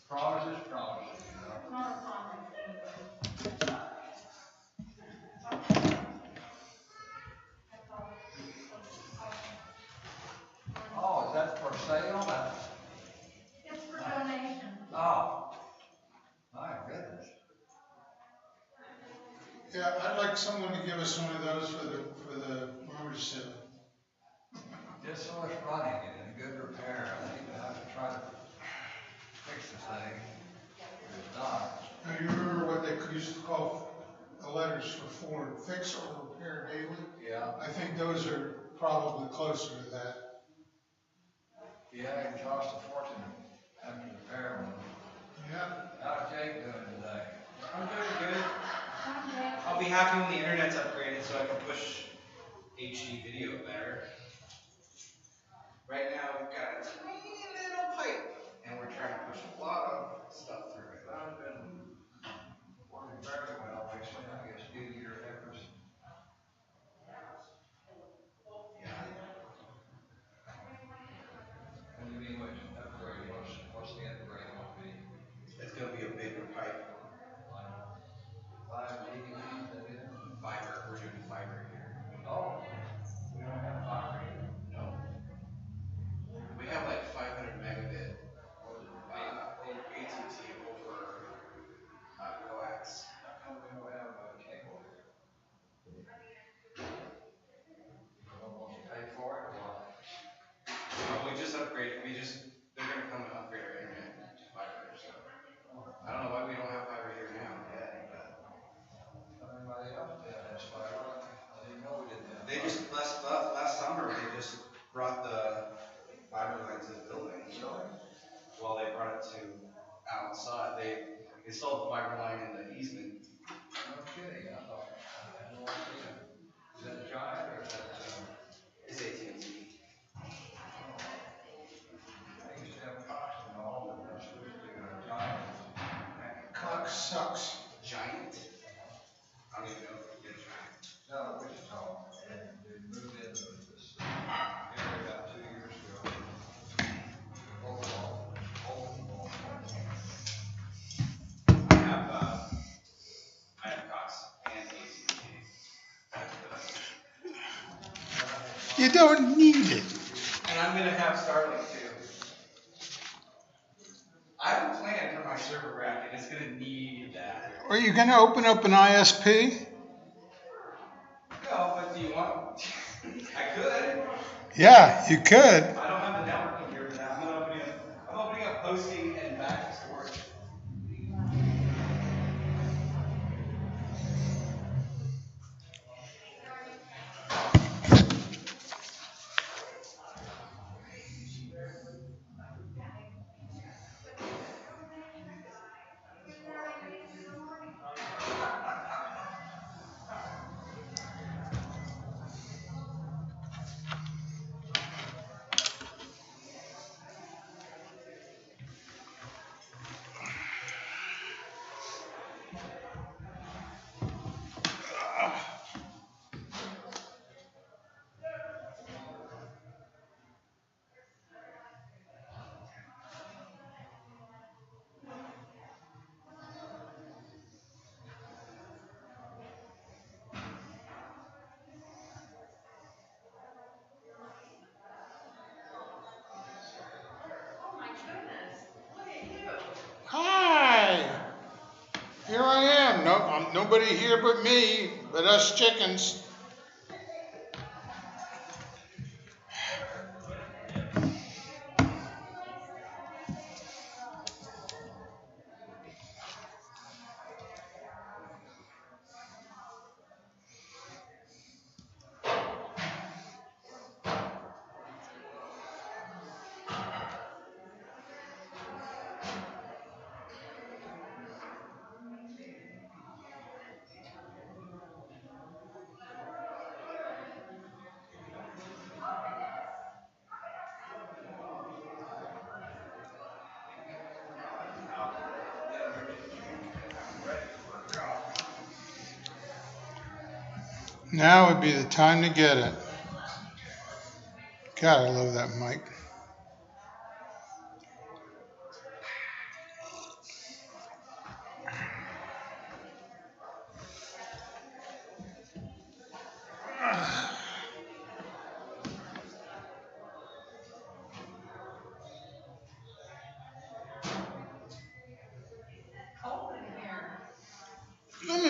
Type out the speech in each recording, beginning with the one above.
Promises, promises. Not a promise. Oh, is that for sale? It's for donation. Oh, my goodness. Yeah, I'd like someone to give us one of those for the garage sale. Just so it's running and in good repair. I think I have to try to fix the thing. If it's not. Now, you remember what they used to call the letters for Ford, fix or repair daily? Yeah. I think those are probably closer to that. Yeah, it costs a fortune after the repair one. Yeah. How's Jake doing today? I'm doing good. I'll be happy when the internet's upgraded so I can push HD video better. Right now we've got a tiny little pipe and we're trying to push a lot of stuff through it. I've been working very well recently, I guess, due to your efforts. Yeah. What do you mean, what upgrade? What's the upgrade going to be? It's going to be a bigger pipe. Like 5 degrees, that is? Fiber. We're doing fiber here. Oh, we don't have fiber here. No. We have like 500 megabit AT&T over coax. How come we don't have cable here? You don't want to pay for it, or? Well, we just upgraded. They're going to come and upgrade our internet to fiber. So I don't know why we don't have fiber here now yet. But Everybody else has fiber. I didn't know we didn't have. they just last summer they just brought the fiber line to the building. Really? Well, they brought it to outside. They installed the fiber line in the easement. No kidding. I thought. I had no idea. Is that Giant or is that? It's AT&T. I used to have Cox and all, but they switched to Giant. Cox sucks. Giant? I don't even know if we get Giant. No, Wichita. They moved into this area about 2 years ago. Overall. I have Cox and AT&T. You don't need it. And I'm gonna have Starlink too. I have a plan for my server rack, and it's gonna need that. Are you going to open up an ISP? No, but do you want? I could. Yeah, you could. I don't have the networking here for that. I'm opening up hosting and backup storage. Hi. Here I am. No, nobody here but me, but us chickens. Now would be the time to get it. God, I love that mic.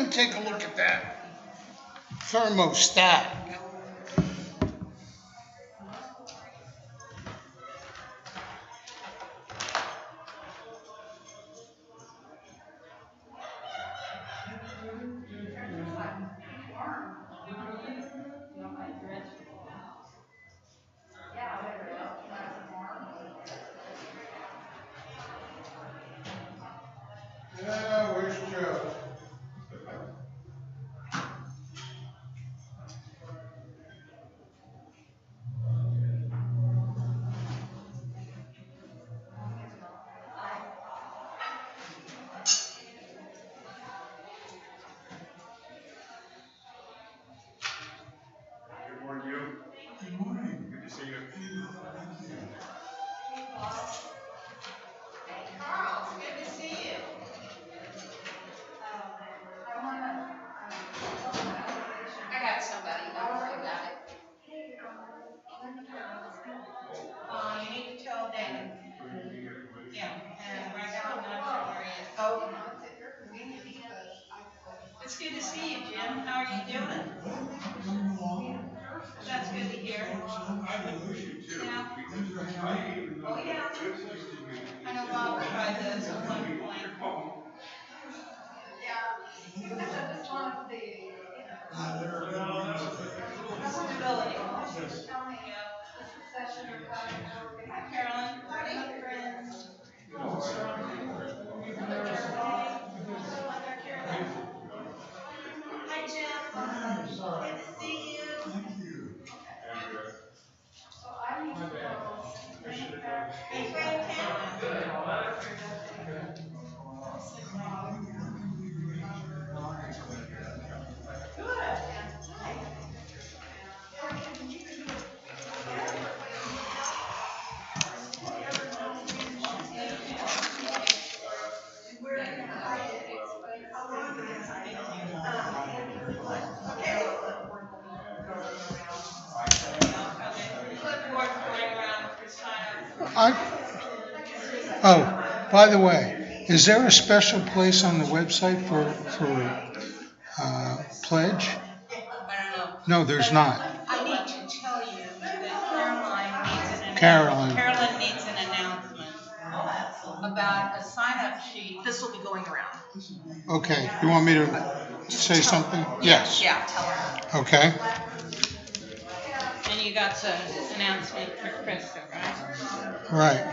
me take a look at that thermostat. Yeah, where's Joe? Good morning, you. Good morning. Good to see you. Hey, Carl, it's good to see you. I wanna, I got somebody, don't worry about it. You need to tell David. Yeah, and right now I'm not sure where he is. Oh. It's good to see you, Jim. How are you doing? That's good to hear. I will miss you too. Yeah. I even know Oh, yeah. good things to you. I know Bob tried those at one point. Yeah. I just wanted to see, stability. Yeah. Hi, Carolyn. Hi, friends. Hi, Jim. Good to see you. So I need to go. Hey, Fred, Good. Hi. Clipboard's going around for sign up. Oh, by the way, is there a special place on the website for pledge? I don't know. No, there's not. I need to tell you that Carolyn. Carolyn needs an announcement about a sign-up sheet. This will be going around. Okay, you want me to say something? Yes. Yeah, tell her. Okay. And you got the announcement for Krista, right? Right.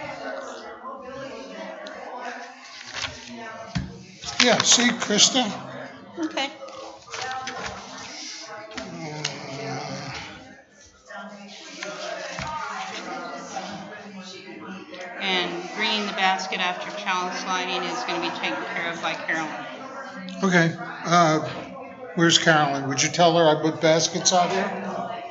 Yeah, see, Krista? Okay. And bringing the basket after child sliding is going to be taken care of by Carolyn. Okay. Where's Carolyn? Would you tell her I put baskets out here? Okay.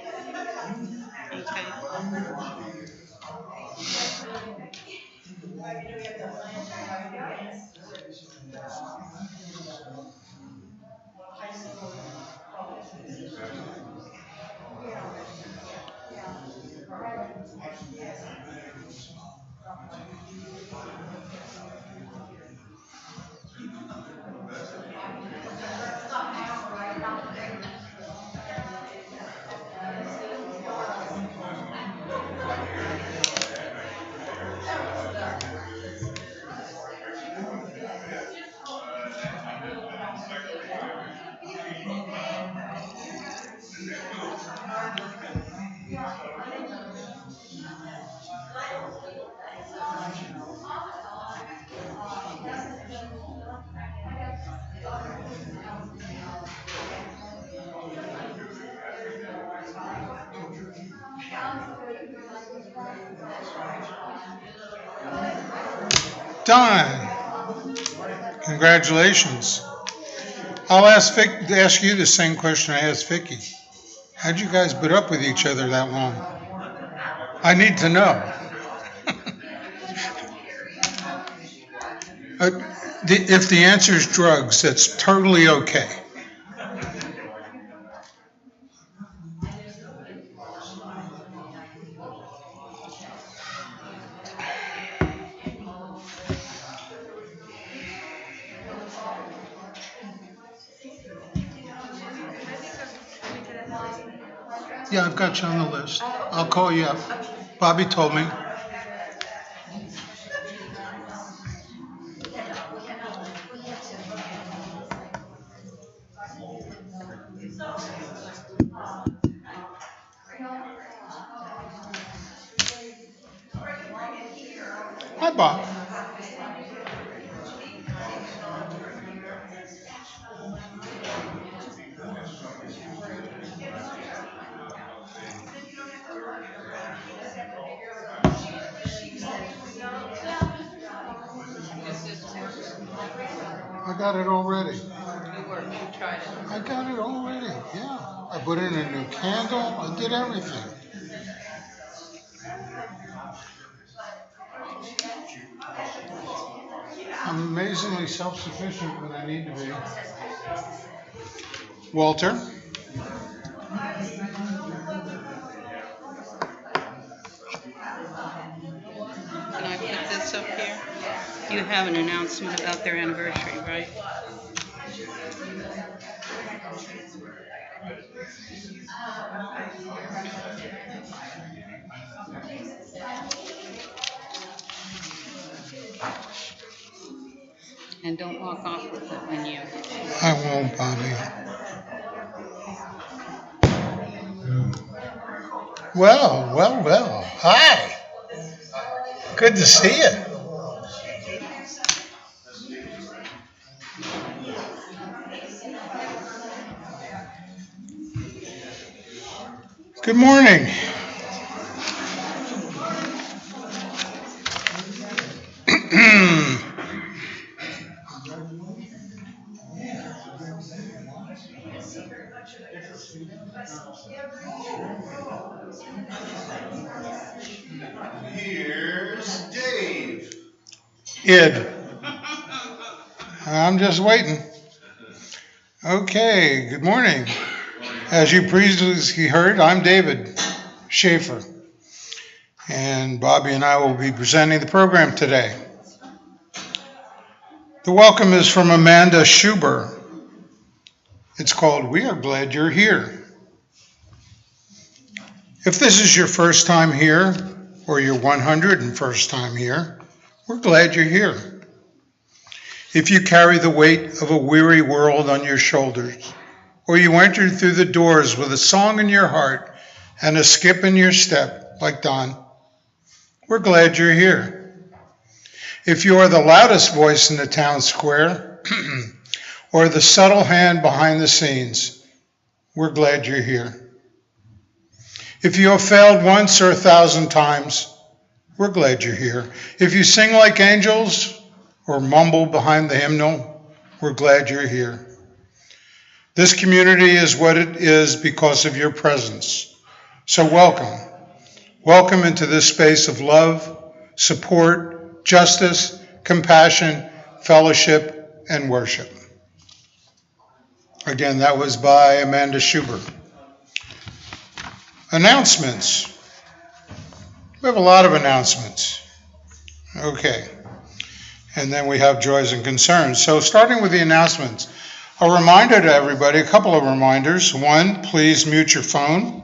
Done. Congratulations. I'll ask you the same question I asked Vicky. How'd you guys put up with each other that long? I need to know. If the answer is drugs, that's totally okay. Yeah, I've got you on the list. I'll call you up. Bobby told me. Hi, Bob. I got it already. I got it already, yeah. I put in a new candle. I did everything. I'm amazingly self-sufficient when I need to be. Walter? Can I put this up here? You have an announcement about their anniversary, right? And don't walk off with it when you... I won't, Bobby. Well. Hi. Good to see you. Good morning. Here's Dave. Id. I'm just waiting. Okay, good morning. As you previously heard, I'm David Schaeffer. And Bobby and I will be presenting the program today. The welcome is from Amanda Schuber. It's called We Are Glad You're Here. If this is your first time here, or your 101st time here, we're glad you're here. If you carry the weight of a weary world on your shoulders, or you entered through the doors with a song in your heart and a skip in your step, like Don, we're glad you're here. If you are the loudest voice in the town square, or the subtle hand behind the scenes, we're glad you're here. If you have failed once or 1,000 times, we're glad you're here. If you sing like angels or mumble behind the hymnal, we're glad you're here. This community is what it is because of your presence. So welcome. Welcome into this space of love, support, justice, compassion, fellowship, and worship. Again, that was by Amanda Schuber. Announcements. We have a lot of announcements. Okay. And then we have joys and concerns. So starting with the announcements, a reminder to everybody, a couple of reminders. One, please mute your phone.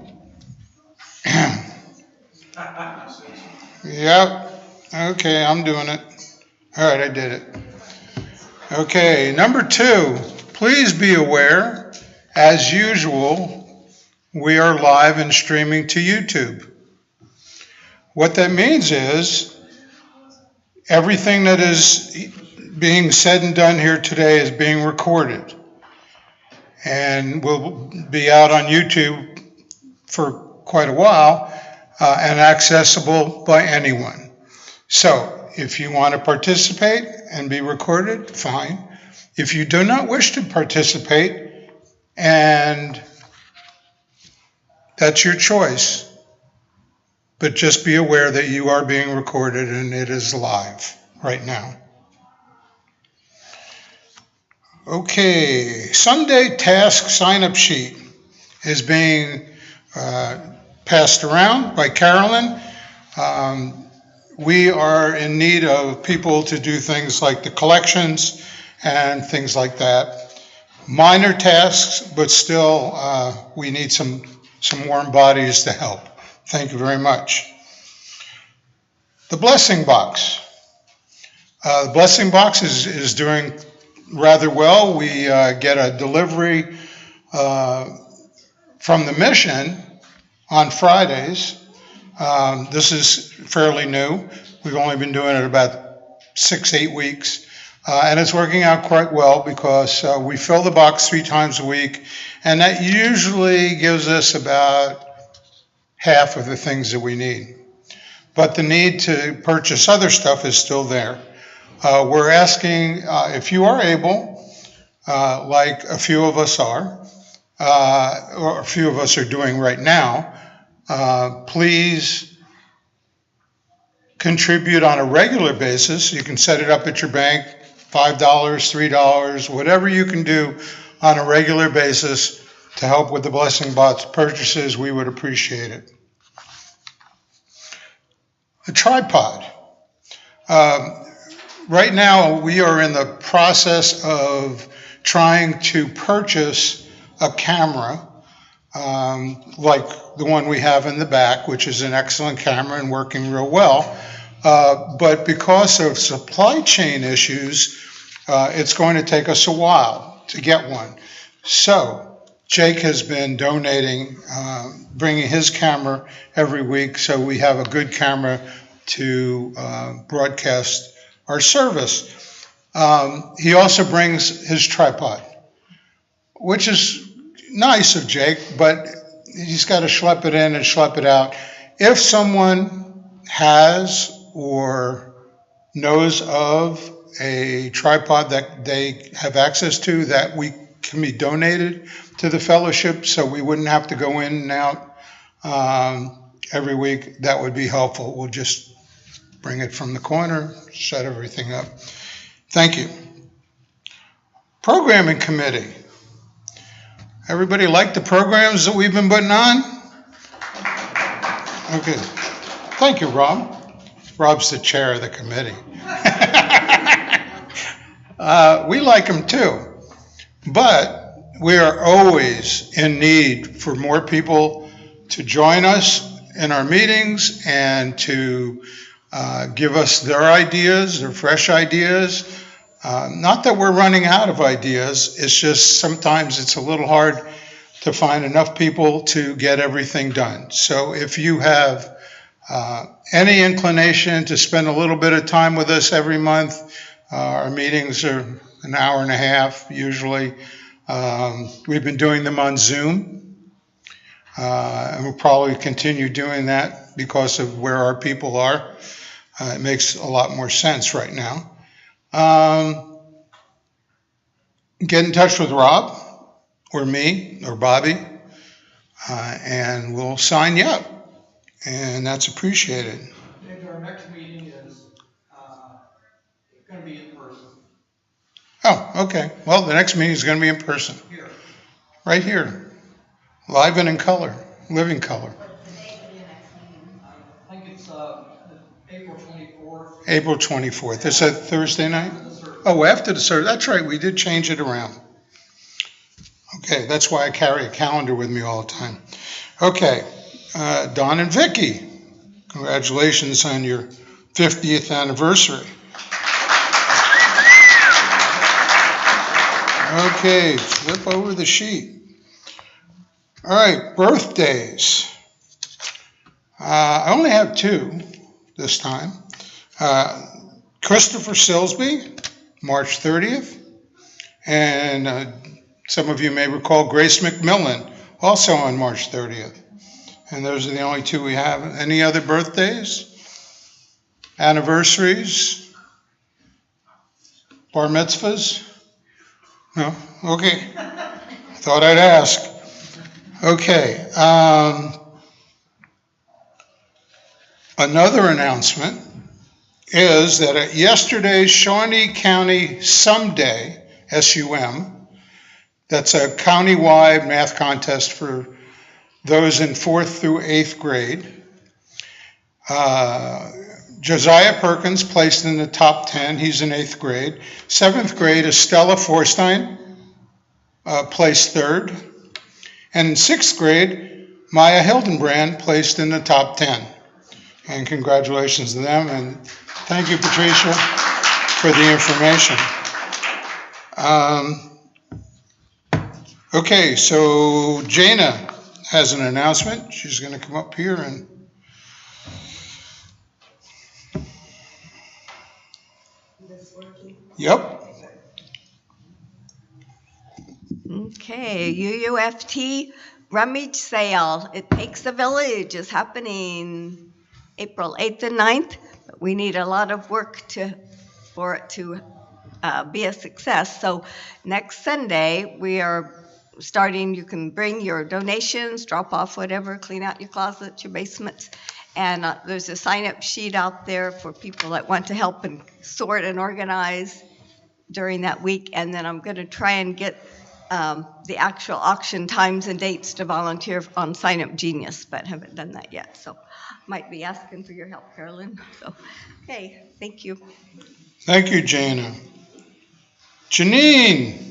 Yep. Okay, I'm doing it. All right, I did it. Okay, number 2, please be aware, as usual, we are live and streaming to YouTube. What that means is everything that is being said and done here today is being recorded and will be out on YouTube for quite a while and accessible by anyone. So if you want to participate and be recorded, fine. If you do not wish to participate, and that's your choice, but just be aware that you are being recorded and it is live right now. Okay, Sunday task sign-up sheet is being passed around by Carolyn. We are in need of people to do things like the collections and things like that. Minor tasks, but still we need some some warm bodies to help. Thank you very much. The blessing box. The blessing box is doing rather well. We get a delivery from the mission on Fridays. This is fairly new. We've only been doing it about 6-8 weeks. And it's working out quite well because we fill the box 3 times a week, and that usually gives us about half of the things that we need. But the need to purchase other stuff is still there. We're asking if you are able, like a few of us are, or a few of us are doing right now, please contribute on a regular basis. You can set it up at your bank, $5, $3, whatever you can do on a regular basis to help with the blessing box purchases. We would appreciate it. A tripod. Right now we are in the process of trying to purchase a camera like the one we have in the back, which is an excellent camera and working real well. But because of supply chain issues, it's going to take us a while to get one. So Jake has been donating, bringing his camera every week, so we have a good camera to broadcast our service. He also brings his tripod, which is nice of Jake, but he's got to schlep it in and schlep it out. If someone has or knows of a tripod that they have access to that we can be donated to the fellowship so we wouldn't have to go in and out every week, that would be helpful. We'll just bring it from the corner, set everything up. Thank you. Programming committee. Everybody like the programs that we've been putting on? Okay. Thank you, Rob. Rob's the chair of the committee. We like them too, but we are always in need for more people to join us in our meetings and to give us their ideas, their fresh ideas. Not that we're running out of ideas, it's just sometimes it's a little hard to find enough people to get everything done. So if you have any inclination to spend a little bit of time with us every month, our meetings are an hour and a half usually. We've been doing them on Zoom, and we'll probably continue doing that because of where our people are. It makes a lot more sense right now. Get in touch with Rob or me or Bobbi, and we'll sign you up, and that's appreciated. And our next meeting is going to be in person. Oh, okay. Well, the next meeting is going to be in person. Here. Right here. Live and in color. Living color. I think it's April 24th. April 24th. Is that Thursday night? Oh, after the service. That's right. We did change it around. Okay. That's why I carry a calendar with me all the time. Okay. Don and Vicky, congratulations on your 50th anniversary. Okay, flip over the sheet. All right, birthdays. I only have 2 this time. Christopher Silsby, March 30th. And some of you may recall Grace McMillan, also on March 30th. And those are the only 2 we have. Any other birthdays? Anniversaries? Bar mitzvahs? No? Okay. Thought I'd ask. Okay. Another announcement is that at yesterday's Shawnee County Sum Day, SUM, that's a county-wide math contest for those in 4th through 8th grade. Josiah Perkins placed in the top 10. He's in 8th grade. 7th grade is Stella Forstein, placed 3rd. And in 6th grade, Maya Hildenbrand placed in the top 10. And congratulations to them, and thank you, Patricia, for the information. Okay, so Jana has an announcement. She's going to come up here and... Yep. Okay, UUFT rummage sale. It Takes a Village is happening April 8th and 9th. But we need a lot of work for it to be a success. So next Sunday, we are starting. You can bring your donations, drop off whatever, clean out your closets, your basements. And there's a sign-up sheet out there for people that want to help and sort and organize during that week. And then I'm going to try and get the actual auction times and dates to volunteer on Sign Up Genius, but haven't done that yet. So might be asking for your help, Carolyn. So, okay, thank you. Thank you, Jana. Janine.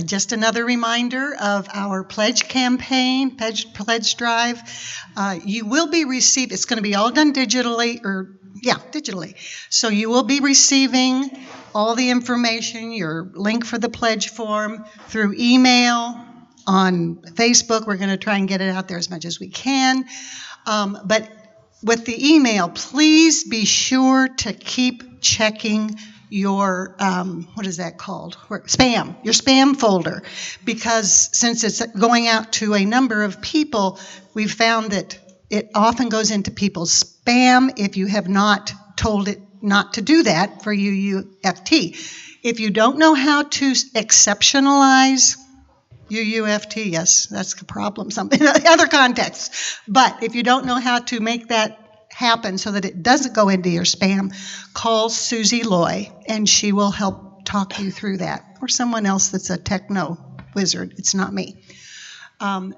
Just another reminder of our pledge campaign, pledge drive. You will be received, it's going to be all done digitally, digitally. So you will be receiving all the information, your link for the pledge form through email, on Facebook. We're going to try and get it out there as much as we can. But with the email, please be sure to keep checking your, what is that called? Spam, your spam folder. Because since it's going out to a number of people, we've found that it often goes into people's spam if you have not told it not to do that for UUFT. If you don't know how to exceptionalize UUFT, yes, that's the problem, something other contexts. But if you don't know how to make that happen so that it doesn't go into your spam, call Susie Loy, and she will help talk you through that. Or someone else that's a techno wizard. It's not me.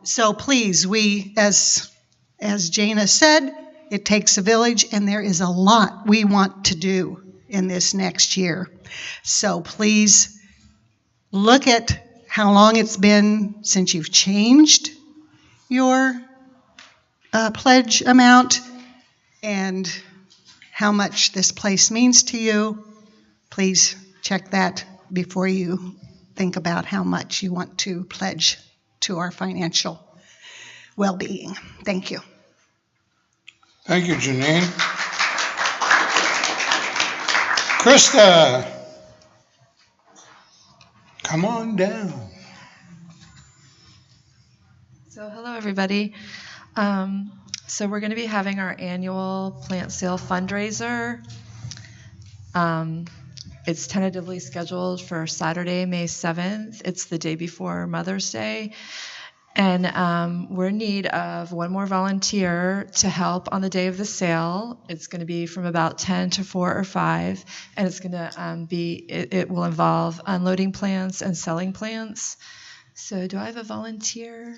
So please, we, as Jana said, it takes a village, and there is a lot we want to do in this next year. So please look at how long it's been since you've changed your pledge amount and how much this place means to you. Please check that before you think about how much you want to pledge to our financial well-being. Thank you. Thank you, Janine. Krista, come on down. So hello, everybody. So we're going to be having our annual plant sale fundraiser. It's tentatively scheduled for Saturday, May 7th. It's the day before Mother's Day. And we're in need of one more volunteer to help on the day of the sale. It's going to be from about 10 to 4 or 5. And it's going to it will involve unloading plants and selling plants. So do I have a volunteer?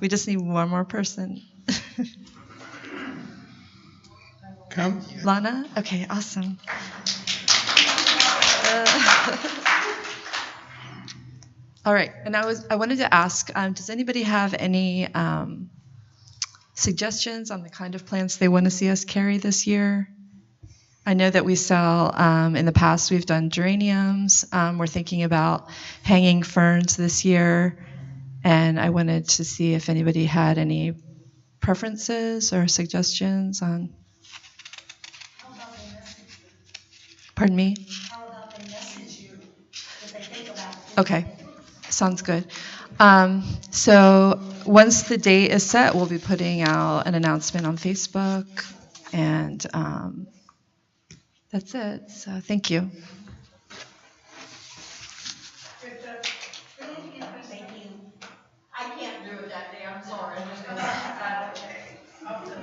We just need one more person. Come. Lana? Okay, awesome. All right, and I wanted to ask, does anybody have any suggestions on the kind of plants they want to see us carry this year? I know that we sell, in the past we've done geraniums. We're thinking about hanging ferns this year, and I wanted to see if anybody had any preferences or suggestions on. Pardon me? How about they message you if they think about it? Okay, sounds good. So once the date is set, we'll be putting out an announcement on Facebook, and that's it. So thank you. Thank you. I can't do it that day, I'm sorry.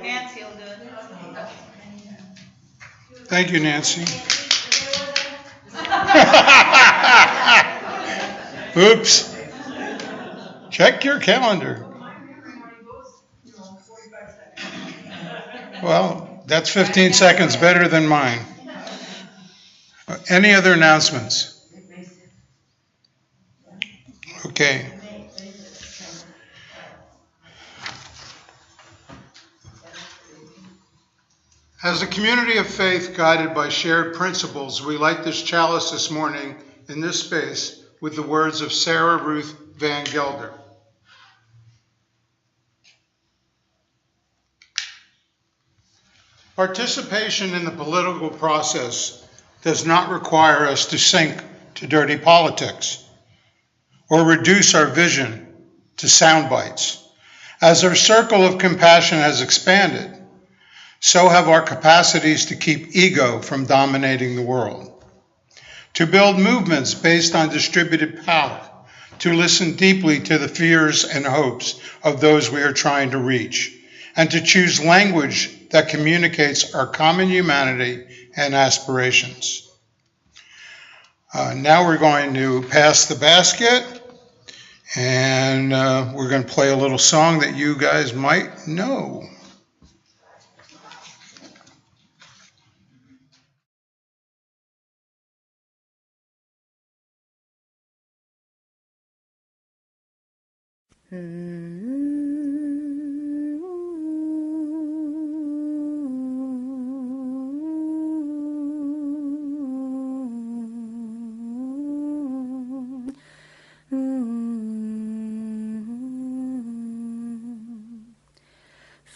Nancy will do it. Thank you, Nancy. Oops. Check your calendar. Well, that's 15 seconds better than mine. Any other announcements? Okay. As a community of faith guided by shared principles, we light this chalice this morning in this space with the words of Sarah Ruth Van Gelder. Participation in the political process does not require us to sink to dirty politics or reduce our vision to sound bites. As our circle of compassion has expanded, so have our capacities to keep ego from dominating the world, to build movements based on distributed power, to listen deeply to the fears and hopes of those we are trying to reach, and to choose language that communicates our common humanity and aspirations. Now we're going to pass the basket, and we're going to play a little song that you guys might know.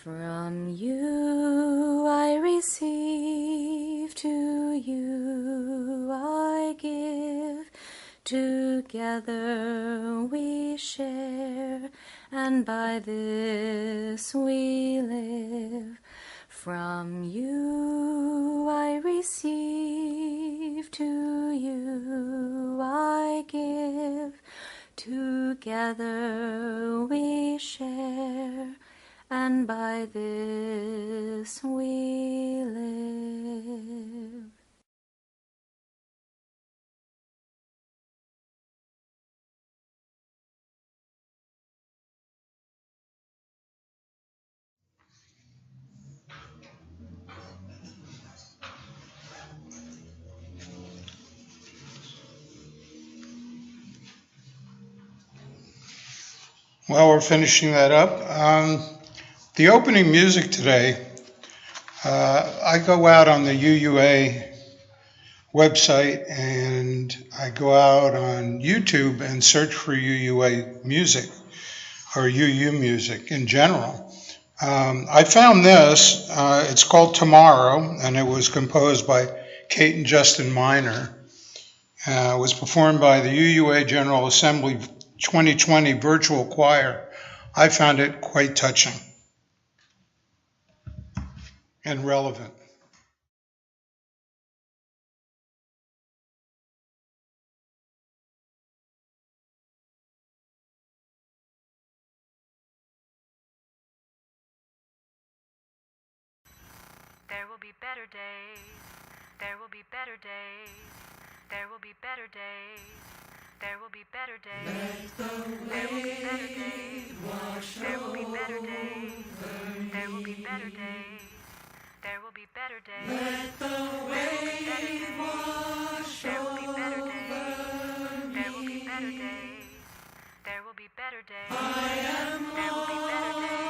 From you I receive, to you I give. Together we share, and by this we live. From you I receive, to you I give. Together we share, and by this we live. Well, we're finishing that up. The opening music today, I go out on the UUA website and I go out on YouTube and search for UUA music or UU music in general. I found this. It's called Tomorrow, and it was composed by Kate and Justin Miner. It was performed by the UUA General Assembly 2020 virtual choir. I found it quite touching and relevant. There will be better days. There will be better days. There will be better days. There will be better days. There will be better days. There will be better days. There will be better days. There will be better days. Let the wave wash over. There will be better days. There will be better days. There will be better days. I am there will be better days.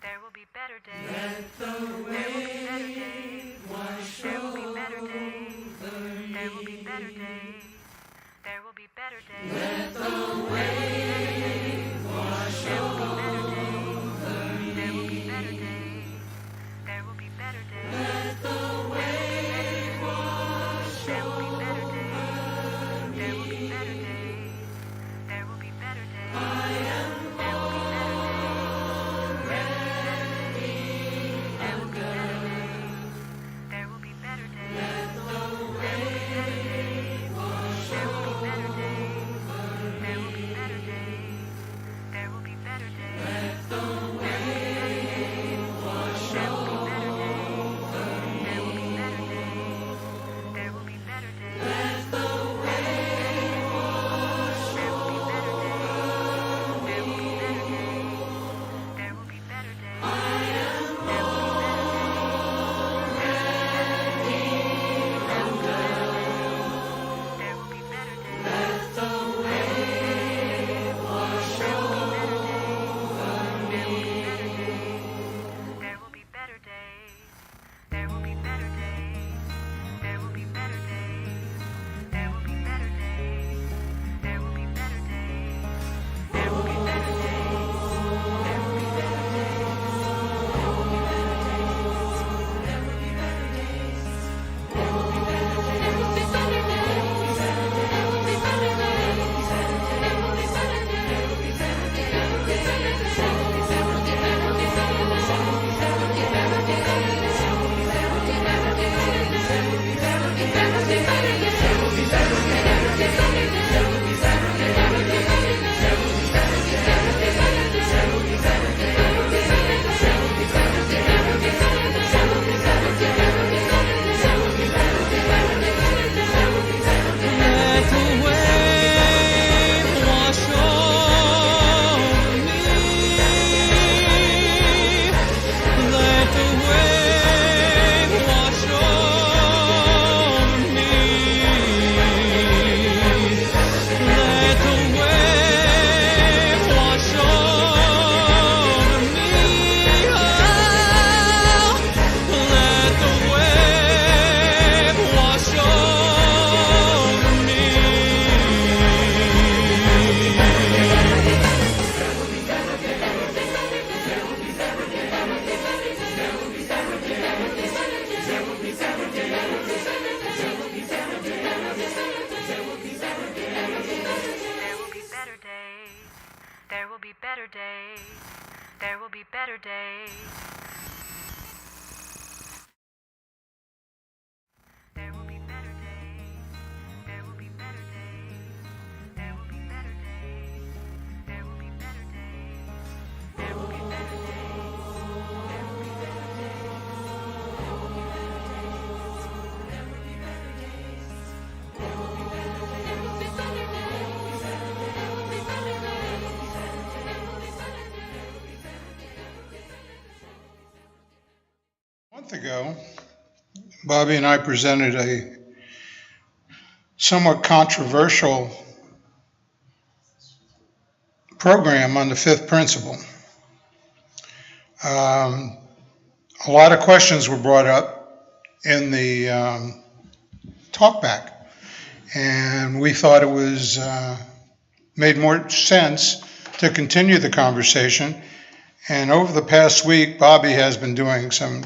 There will be better days. There will be better days. There will be better days. Let the wave wash over. There will be better days. There will be better days. There will be better days. Let the wave wash over. There will be better days. There will be better days. Let the wave wash over. There will be better days. There will be better days. There will be better days. I am there will be better days. There will be better days. There will be better days. Let the wave wash over. There will be better days. There will be better days. There will be better days. better days. There will be better days. There will be better days. There will be better days. There will be better days. There will be better days. There will be better days. There will be better days. There will be better days. There will be better days. There will be better days. There will be better days. There will be better days. A month ago, Bobbi and I presented a somewhat controversial program on the fifth principle. A lot of questions were brought up in the talkback, and we thought it was made more sense to continue the conversation. And over the past week, Bobbi has been doing several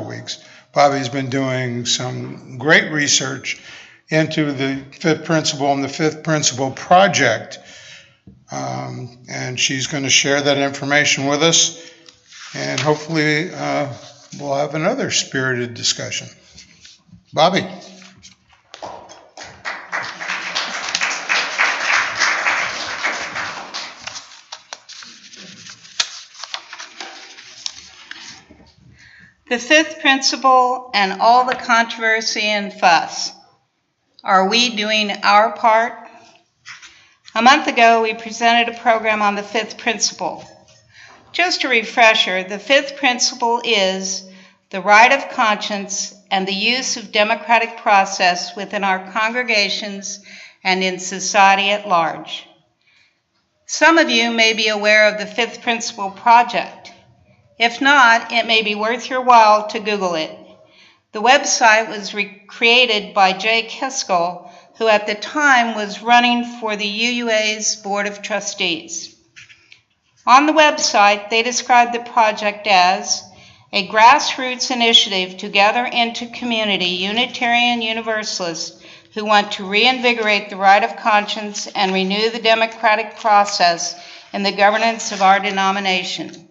weeks, Bobbi has been doing some great research into the fifth principle and the fifth principle project. And she's going to share that information with us, and hopefully we'll have another spirited discussion. Bobbi. The fifth principle and all the controversy and fuss. Are we doing our part? A month ago, we presented a program on the fifth principle. Just a refresher, the fifth principle is the right of conscience and the use of democratic process within our congregations and in society at large. Some of you may be aware of the fifth principle project. If not, it may be worth your while to Google it. The website was created by Jay Kiskell, who at the time was running for the UUA's Board of Trustees. On the website, they described the project as a grassroots initiative to gather into community Unitarian Universalists who want to reinvigorate the right of conscience and renew the democratic process in the governance of our denomination.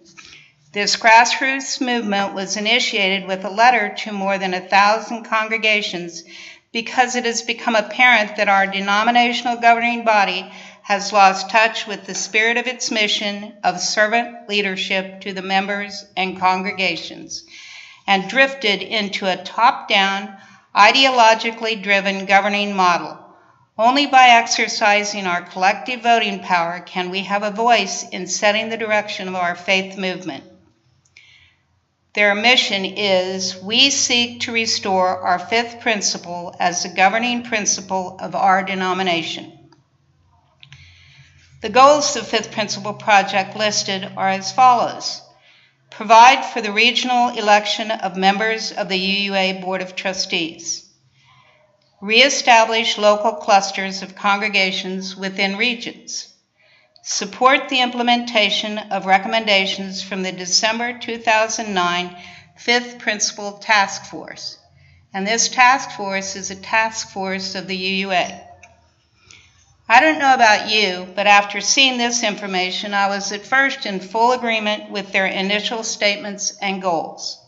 This grassroots movement was initiated with a letter to more than 1,000 congregations because it has become apparent that our denominational governing body has lost touch with the spirit of its mission of servant leadership to the members and congregations and drifted into a top-down, ideologically driven governing model. Only by exercising our collective voting power can we have a voice in setting the direction of our faith movement. Their mission is, we seek to restore our fifth principle as the governing principle of our denomination. The goals of the Fifth Principle Project listed are as follows. Provide for the regional election of members of the UUA Board of Trustees. Reestablish local clusters of congregations within regions. Support the implementation of recommendations from the December 2009 Fifth Principle Task Force. And this task force is a task force of the UUA. I don't know about you, but after seeing this information, I was at first in full agreement with their initial statements and goals.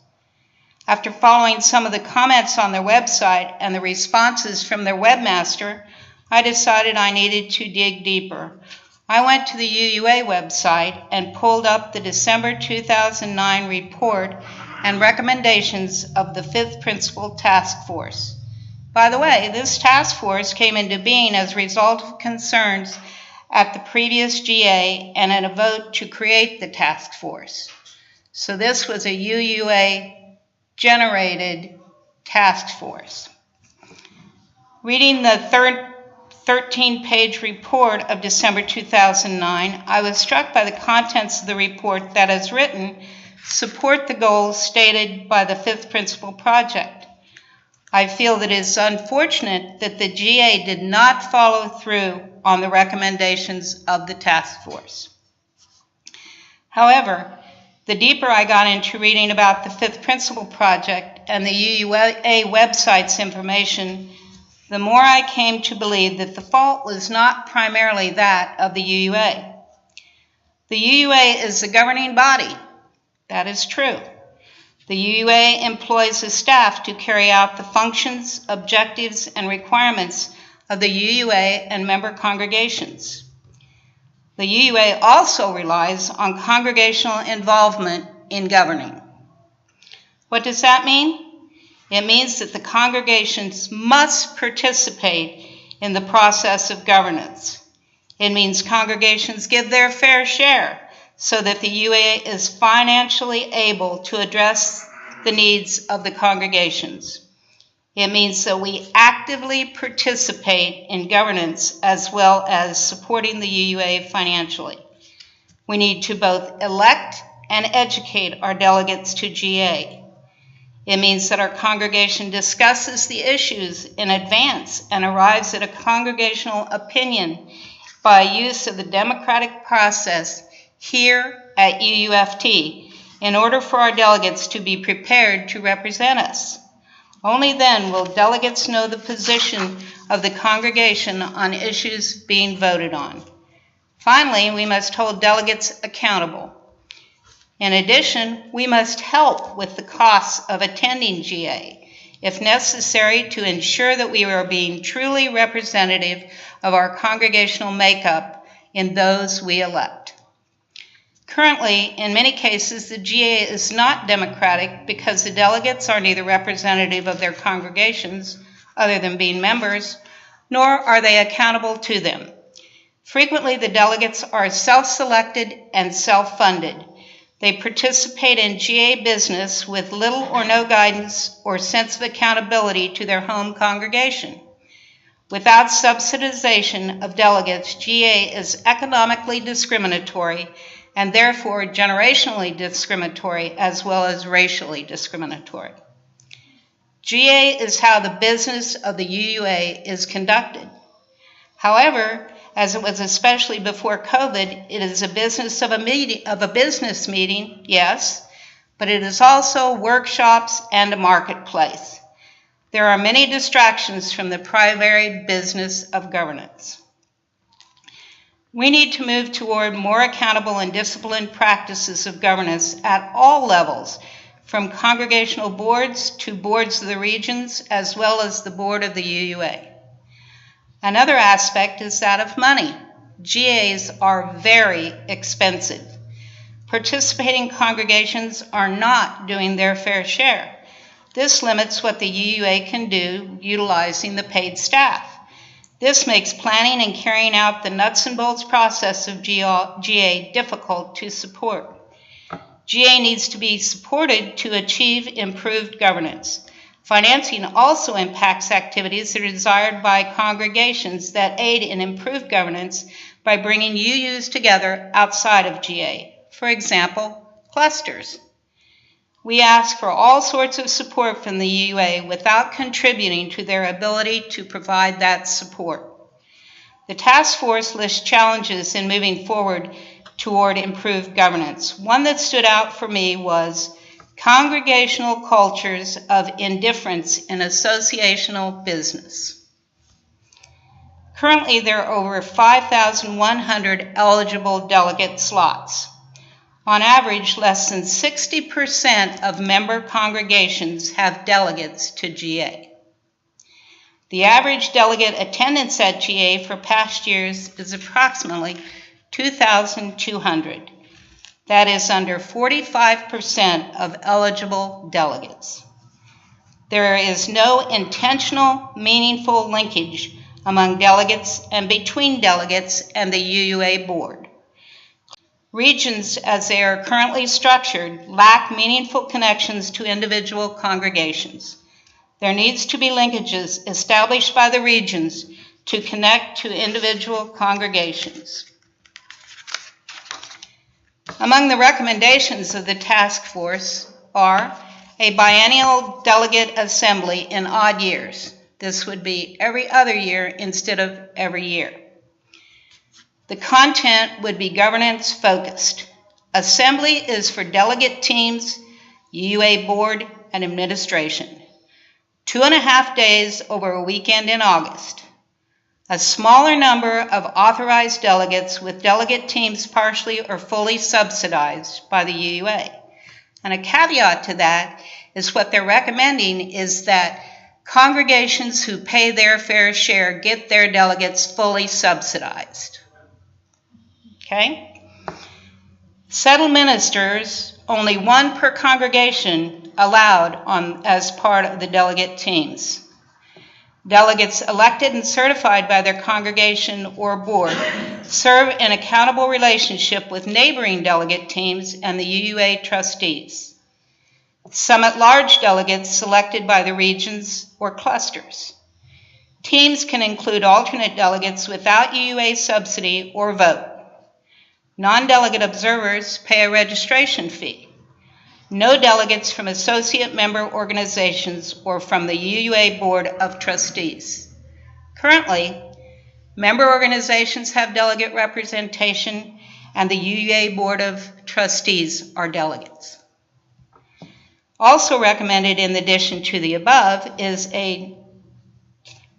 After following some of the comments on their website and the responses from their webmaster, I decided I needed to dig deeper. I went to the UUA website and pulled up the December 2009 report and recommendations of the Fifth Principle Task Force. By the way, this task force came into being as a result of concerns at the previous GA and in a vote to create the task force. So this was a UUA-generated task force. Reading the 13-page report of December 2009, I was struck by the contents of the report that, as written, support the goals stated by the Fifth Principle Project. I feel that it is unfortunate that the GA did not follow through on the recommendations of the task force. However, the deeper I got into reading about the Fifth Principle Project and the UUA website's information, the more I came to believe that the fault was not primarily that of the UUA. The UUA is the governing body. That is true. The UUA employs a staff to carry out the functions, objectives, and requirements of the UUA and member congregations. The UUA also relies on congregational involvement in governing. What does that mean? It means that the congregations must participate in the process of governance. It means congregations give their fair share so that the UUA is financially able to address the needs of the congregations. It means that we actively participate in governance as well as supporting the UUA financially. We need to both elect and educate our delegates to GA. It means that our congregation discusses the issues in advance and arrives at a congregational opinion by use of the democratic process here at UUFT in order for our delegates to be prepared to represent us. Only then will delegates know the position of the congregation on issues being voted on. Finally, we must hold delegates accountable. In addition, we must help with the costs of attending GA, if necessary, to ensure that we are being truly representative of our congregational makeup in those we elect. Currently, in many cases, the GA is not democratic because the delegates are neither representative of their congregations, other than being members, nor are they accountable to them. Frequently, the delegates are self-selected and self-funded. They participate in GA business with little or no guidance or sense of accountability to their home congregation. Without subsidization of delegates, GA is economically discriminatory and therefore generationally discriminatory as well as racially discriminatory. GA is how the business of the UUA is conducted. However, as it was especially before COVID, it is a business of a business meeting, yes, but it is also workshops and a marketplace. There are many distractions from the primary business of governance. We need to move toward more accountable and disciplined practices of governance at all levels, from congregational boards to boards of the regions, as well as the board of the UUA. Another aspect is that of money. GAs are very expensive. Participating congregations are not doing their fair share. This limits what the UUA can do utilizing the paid staff. This makes planning and carrying out the nuts and bolts process of GA difficult to support. GA needs to be supported to achieve improved governance. Financing also impacts activities that are desired by congregations that aid in improved governance by bringing UUs together outside of GA. For example, clusters. We ask for all sorts of support from the UUA without contributing to their ability to provide that support. The task force lists challenges in moving forward toward improved governance. One that stood out for me was congregational cultures of indifference in associational business. Currently, there are over 5,100 eligible delegate slots. On average, less than 60% of member congregations have delegates to GA. The average delegate attendance at GA for past years is approximately 2,200. That is under 45% of eligible delegates. There is no intentional, meaningful linkage among delegates and between delegates and the UUA board. Regions, as they are currently structured, lack meaningful connections to individual congregations. There needs to be linkages established by the regions to connect to individual congregations. Among the recommendations of the task force are a biennial delegate assembly in odd years. This would be every other year instead of every year. The content would be governance focused. Assembly is for delegate teams, UUA board, and administration. 2.5 days over a weekend in August. a smaller number of authorized delegates with delegate teams partially or fully subsidized by the UUA. And a caveat to that is what they're recommending is that congregations who pay their fair share get their delegates fully subsidized. Okay? Settled ministers, only one per congregation allowed as part of the delegate teams. Delegates elected and certified by their congregation or board serve in accountable relationship with neighboring delegate teams and the UUA trustees. Some at-large delegates selected by the regions or clusters. Teams can include alternate delegates without UUA subsidy or vote. Non-delegate observers pay a registration fee. No delegates from associate member organizations or from the UUA Board of Trustees. Currently, member organizations have delegate representation and the UUA Board of Trustees are delegates. Also recommended in addition to the above is a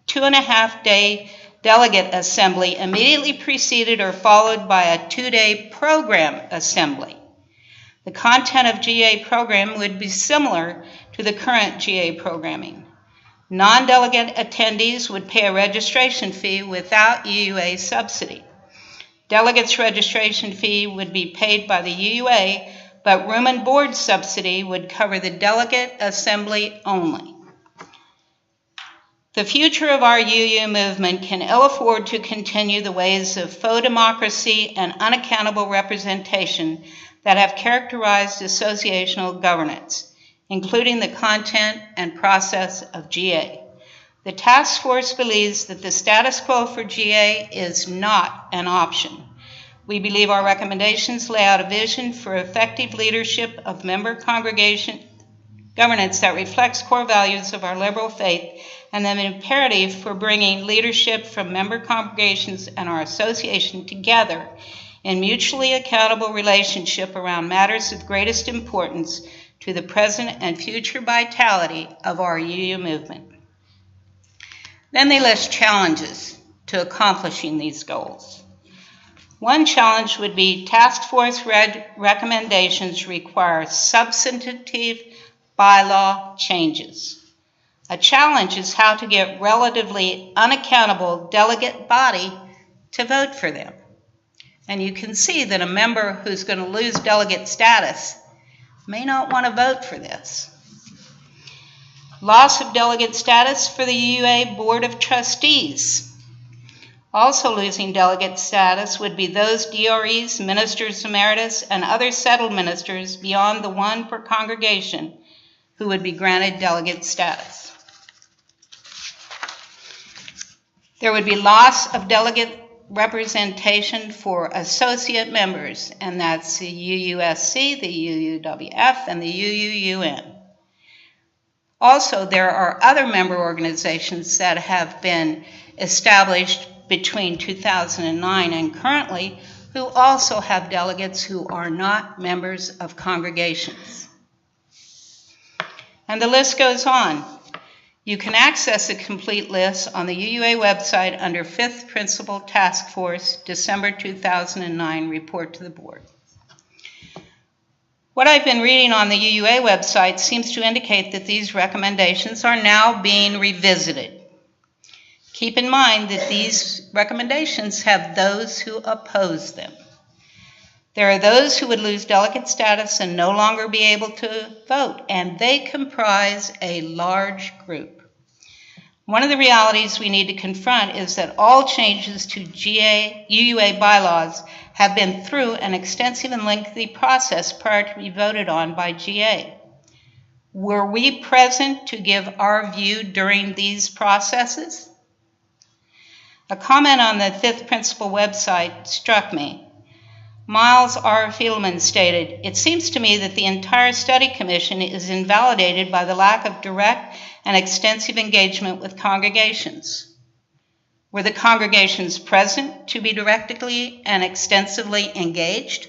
2.5-day delegate assembly immediately preceded or followed by a 2-day program assembly. The content of GA program would be similar to the current GA programming. Non-delegate attendees would pay a registration fee without UUA subsidy. Delegates' registration fee would be paid by the UUA, but room and board subsidy would cover the delegate assembly only. The future of our UU movement can ill afford to continue the ways of faux democracy and unaccountable representation that have characterized associational governance, including the content and process of GA. The task force believes that the status quo for GA is not an option. We believe our recommendations lay out a vision for effective leadership of member congregation governance that reflects core values of our liberal faith and the imperative for bringing leadership from member congregations and our association together in mutually accountable relationship around matters of greatest importance to the present and future vitality of our UU movement. Then they list challenges to accomplishing these goals. One challenge would be task force recommendations require substantive bylaw changes. A challenge is how to get relatively unaccountable delegate body to vote for them. And you can see that a member who's going to lose delegate status may not want to vote for this. Loss of delegate status for the UUA Board of Trustees. Also losing delegate status would be those DREs, ministers emeritus, and other settled ministers beyond the one per congregation who would be granted delegate status. There would be loss of delegate representation for associate members, and that's the UUSC, the UUWF, and the UUUN. Also, there are other member organizations that have been established between 2009 and currently who also have delegates who are not members of congregations. And the list goes on. You can access a complete list on the UUA website under 5th Principal Task Force, December 2009 report to the board. What I've been reading on the UUA website seems to indicate that these recommendations are now being revisited. Keep in mind that these recommendations have those who oppose them. There are those who would lose delegate status and no longer be able to vote, and they comprise a large group. One of the realities we need to confront is that all changes to UUA bylaws have been through an extensive and lengthy process prior to be voted on by GA. Were we present to give our view during these processes? A comment on the 5th Principal website struck me. Miles R. Fieldman stated, "It seems to me that the entire study commission is invalidated by the lack of direct and extensive engagement with congregations." Were the congregations present to be directly and extensively engaged?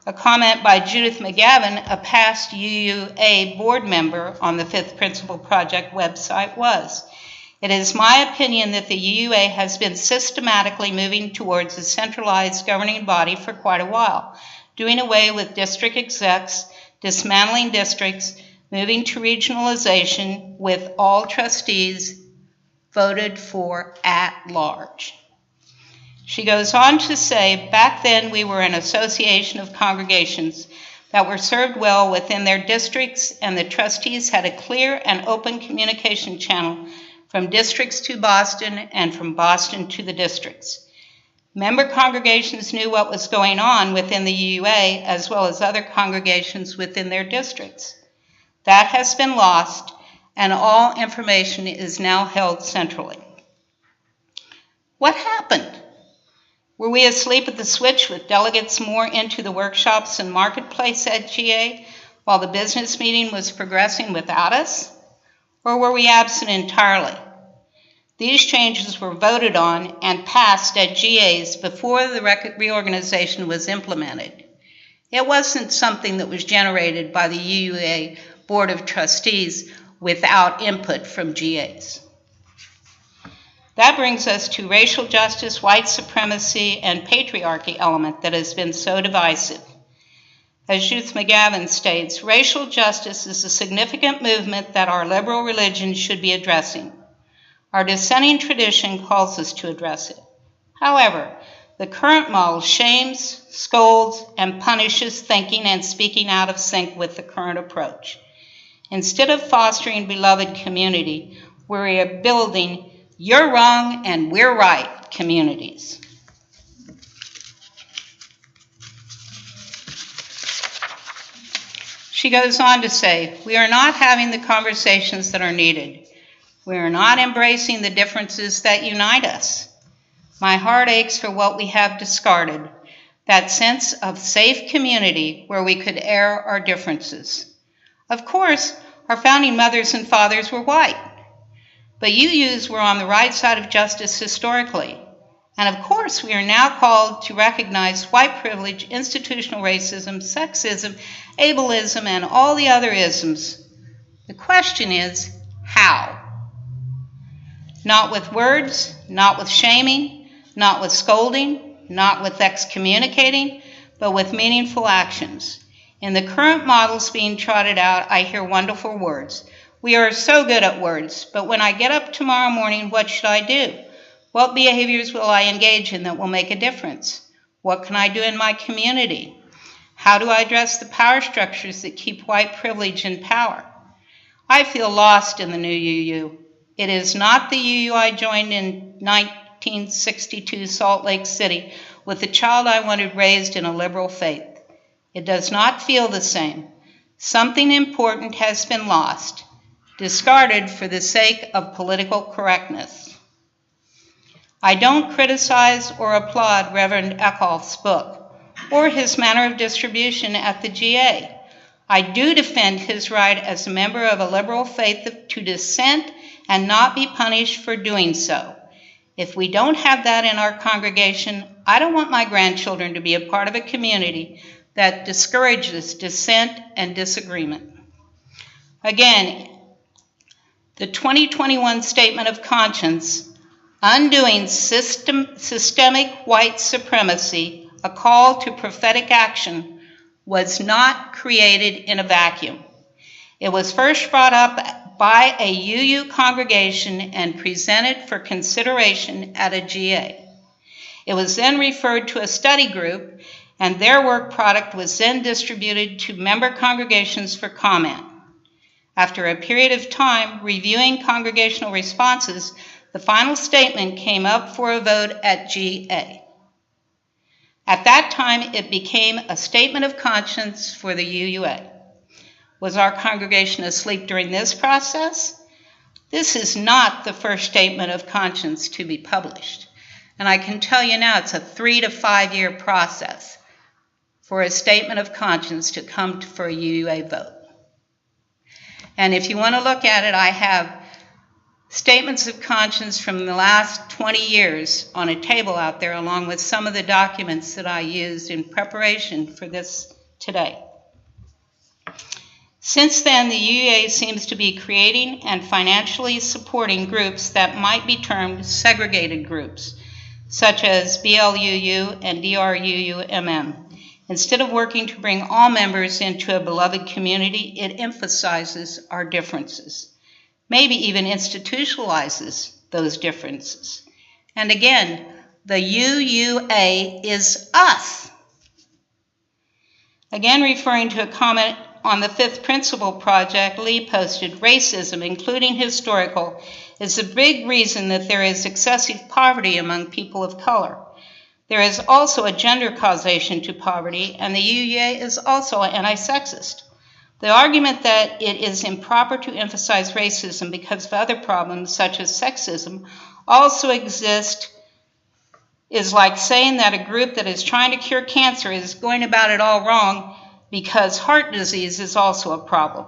A comment by Judith McGavin, a past UUA board member on the 5th Principal Project website was, It is my opinion that the UUA has been systematically moving towards a centralized governing body for quite a while, doing away with district execs, dismantling districts, moving to regionalization with all trustees voted for at large. She goes on to say, back then we were an association of congregations that were served well within their districts, and the trustees had a clear and open communication channel from districts to Boston and from Boston to the districts. Member congregations knew what was going on within the UUA as well as other congregations within their districts. That has been lost, and all information is now held centrally. What happened? Were we asleep at the switch with delegates more into the workshops and marketplace at GA while the business meeting was progressing without us? Or were we absent entirely? These changes were voted on and passed at GAs before the reorganization was implemented. It wasn't something that was generated by the UUA Board of Trustees without input from GAs. That brings us to racial justice, white supremacy, and patriarchy element that has been so divisive. As Judith McGavin states, racial justice is a significant movement that our liberal religion should be addressing. Our dissenting tradition calls us to address it. However, the current model shames, scolds, and punishes thinking and speaking out of sync with the current approach. Instead of fostering beloved community, we are building "you're wrong and we're right" communities. She goes on to say, we are not having the conversations that are needed. We are not embracing the differences that unite us. My heart aches for what we have discarded, that sense of safe community where we could air our differences. Of course, our founding mothers and fathers were white, but UUs were on the right side of justice historically. And of course, we are now called to recognize white privilege, institutional racism, sexism, ableism, and all the other isms. The question is, how? Not with words, not with shaming, not with scolding, not with excommunicating, but with meaningful actions. In the current models being trotted out, I hear wonderful words. We are so good at words, but when I get up tomorrow morning, what should I do? What behaviors will I engage in that will make a difference? What can I do in my community? How do I address the power structures that keep white privilege in power? I feel lost in the new UU. It is not the UU I joined in 1962 Salt Lake City with the child I wanted raised in a liberal faith. It does not feel the same. Something important has been lost, discarded for the sake of political correctness. I don't criticize or applaud Reverend Eckhoff's book or his manner of distribution at the GA. I do defend his right as a member of a liberal faith to dissent and not be punished for doing so. If we don't have that in our congregation, I don't want my grandchildren to be a part of a community that discourages dissent and disagreement. Again, the 2021 Statement of Conscience, Undoing Systemic White Supremacy, a call to prophetic action, was not created in a vacuum. It was first brought up by a UU congregation and presented for consideration at a GA. It was then referred to a study group, and their work product was then distributed to member congregations for comment. After a period of time reviewing congregational responses, the final statement came up for a vote at GA. At that time, it became a statement of conscience for the UUA. Was our congregation asleep during this process? This is not the first statement of conscience to be published. And I can tell you now, it's a 3 to 5 year process for a statement of conscience to come for a UUA vote. And if you want to look at it, I have statements of conscience from the last 20 years on a table out there, along with some of the documents that I used in preparation for this today. Since then, the UUA seems to be creating and financially supporting groups that might be termed segregated groups, such as BLUU and DRUUMM. Instead of working to bring all members into a beloved community, it emphasizes our differences, maybe even institutionalizes those differences. And again, the UUA is us. Again, referring to a comment on the Fifth Principle Project, Lee posted, racism, including historical, is a big reason that there is excessive poverty among people of color. There is also a gender causation to poverty, and the UUA is also anti-sexist. The argument that it is improper to emphasize racism because of other problems such as sexism also exist is like saying that a group that is trying to cure cancer is going about it all wrong because heart disease is also a problem.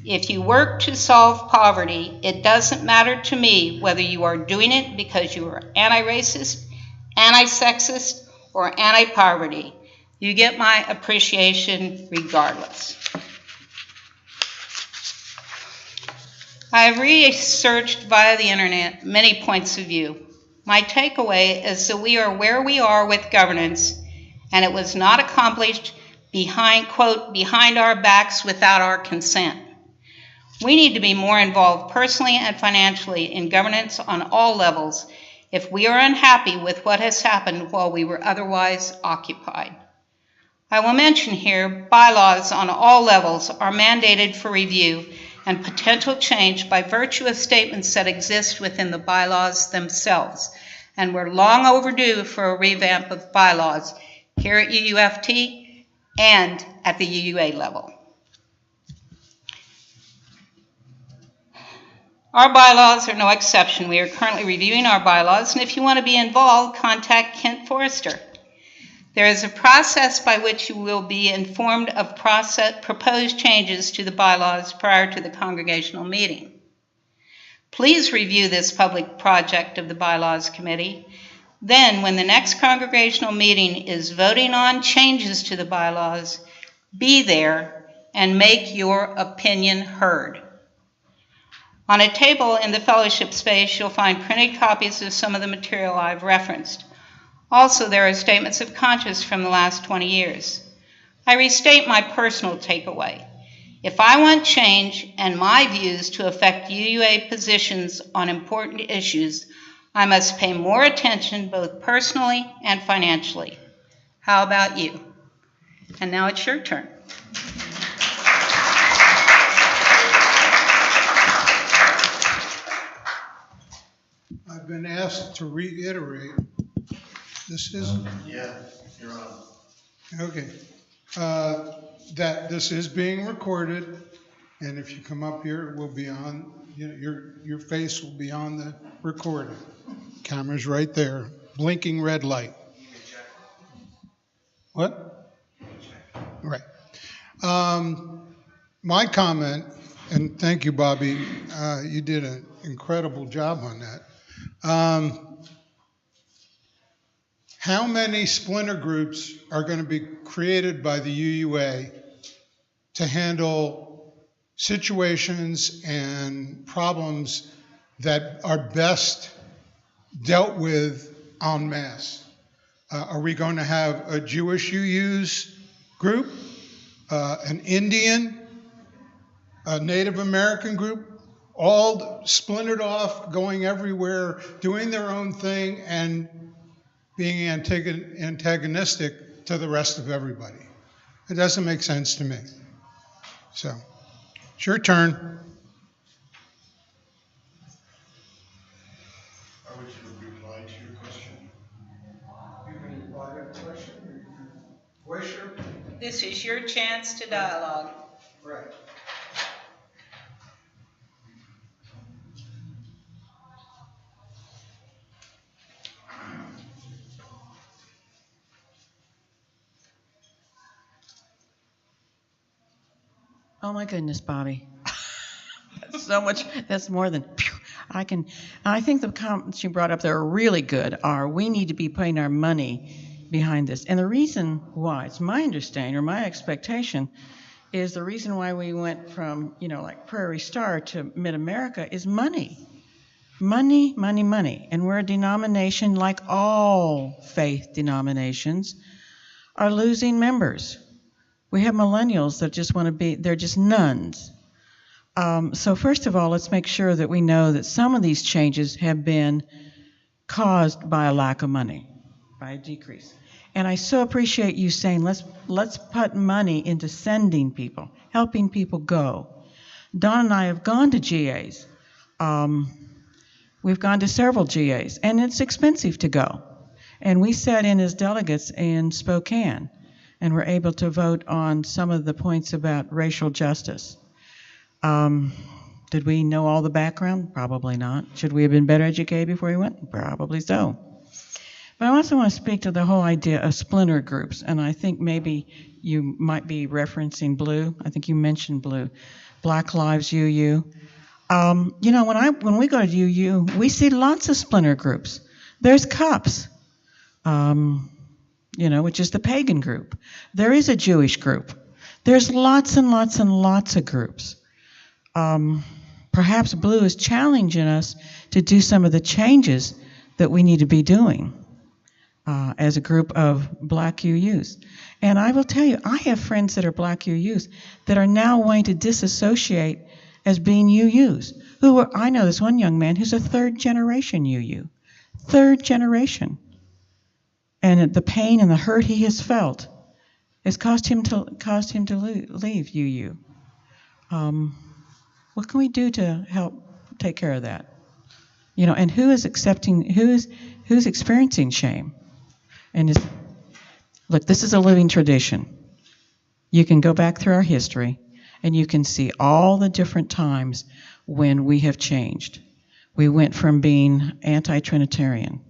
If you work to solve poverty, it doesn't matter to me whether you are doing it because you are anti-racist, anti-sexist, or anti-poverty. You get my appreciation regardless. I have researched via the internet many points of view. My takeaway is that we are where we are with governance, and it was not accomplished quote, behind our backs without our consent. We need to be more involved personally and financially in governance on all levels if we are unhappy with what has happened while we were otherwise occupied. I will mention here, bylaws on all levels are mandated for review and potential change by virtue of statements that exist within the bylaws themselves, and we're long overdue for a revamp of bylaws here at UUFT and at the UUA level. Our bylaws are no exception. We are currently reviewing our bylaws, and if you want to be involved, contact Kent Forrester. There is a process by which you will be informed of proposed changes to the bylaws prior to the congregational meeting. Please review this public project of the Bylaws Committee. Then, when the next congregational meeting is voting on changes to the bylaws, be there and make your opinion heard. On a table in the fellowship space, you'll find printed copies of some of the material I've referenced. Also, there are statements of conscience from the last 20 years. I restate my personal takeaway. If I want change and my views to affect UUA positions on important issues, I must pay more attention both personally and financially. How about you? And now it's your turn. I've been asked to reiterate. This is? Yeah, you're on. Okay. That this is being recorded, and if you come up here, it will be on, your face will be on the recording. Camera's right there, blinking red light. What? Right. My comment, and thank you, Bobbi, you did an incredible job on that. How many splinter groups are going to be created by the UUA to handle situations and problems that are best dealt with en masse? Are we going to have a Jewish UU's group, an Indian, a Native American group, all splintered off, going everywhere, doing their own thing, and being antagonistic to the rest of everybody? It doesn't make sense to me. So, it's your turn. I want you to reply to your question. You can reply to the question, or you can voice your opinion. This is your chance to dialogue. Right. Oh my goodness, Bobbi. That's so much, that's more than, I think the comments you brought up there are really good, we need to be putting our money behind this. And the reason why, it's my understanding or my expectation, is the reason why we went from, like Prairie Star to Mid-America is money. Money, money, money. And we're a denomination, like all faith denominations, are losing members. We have millennials that just want to be, they're just nuns. So first of all, let's make sure that we know that some of these changes have been caused by a lack of money, by a decrease. And I so appreciate you saying, let's put money into sending people, helping people go. Don and I have gone to GAs. We've gone to several GAs, and it's expensive to go. And we sat in as delegates in Spokane, and were able to vote on some of the points about racial justice. Did we know all the background? Probably not. Should we have been better educated before we went? Probably so. But I also want to speak to the whole idea of splinter groups, and I think maybe you might be referencing Blue. I think you mentioned Blue. Black Lives UU. When we go to UU, we see lots of splinter groups. There's CUPS, which is the pagan group. There is a Jewish group. There's lots and lots and lots of groups. Perhaps Blue is challenging us to do some of the changes that we need to be doing as a group of black UUs. And I will tell you, I have friends that are black UUs that are now wanting to disassociate as being UUs. I know this one young man who's a third generation UU. Third generation. And the pain and the hurt he has felt has caused him to leave UU. What can we do to help take care of that? And who's experiencing shame? And look, this is a living tradition. You can go back through our history, and you can see all the different times when we have changed. We went from being anti-Trinitarian,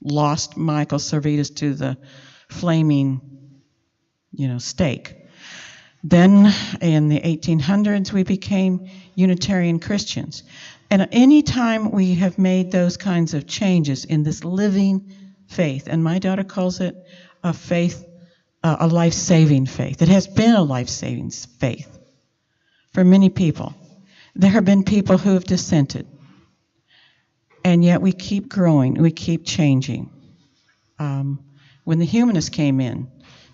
lost Michael Servetus to the flaming, stake. Then in the 1800s, we became Unitarian Christians. And any time we have made those kinds of changes in this living faith, and my daughter calls it a faith, a life-saving faith. It has been a life-saving faith for many people. There have been people who have dissented, and yet we keep growing, we keep changing. When the humanists came in,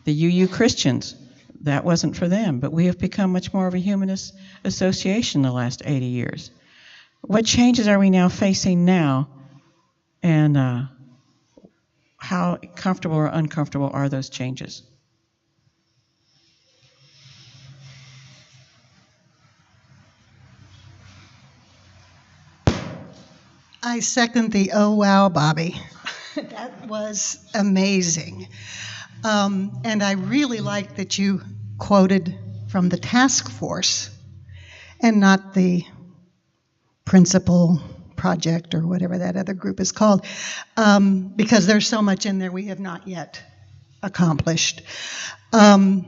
the UU Christians, that wasn't for them, but we have become much more of a humanist association the last 80 years. What changes are we now facing now, and how comfortable or uncomfortable are those changes? I second the oh wow, Bobbi. That was amazing. And I really like that you quoted from the task force and not the principal project or whatever that other group is called, because there's so much in there we have not yet accomplished. And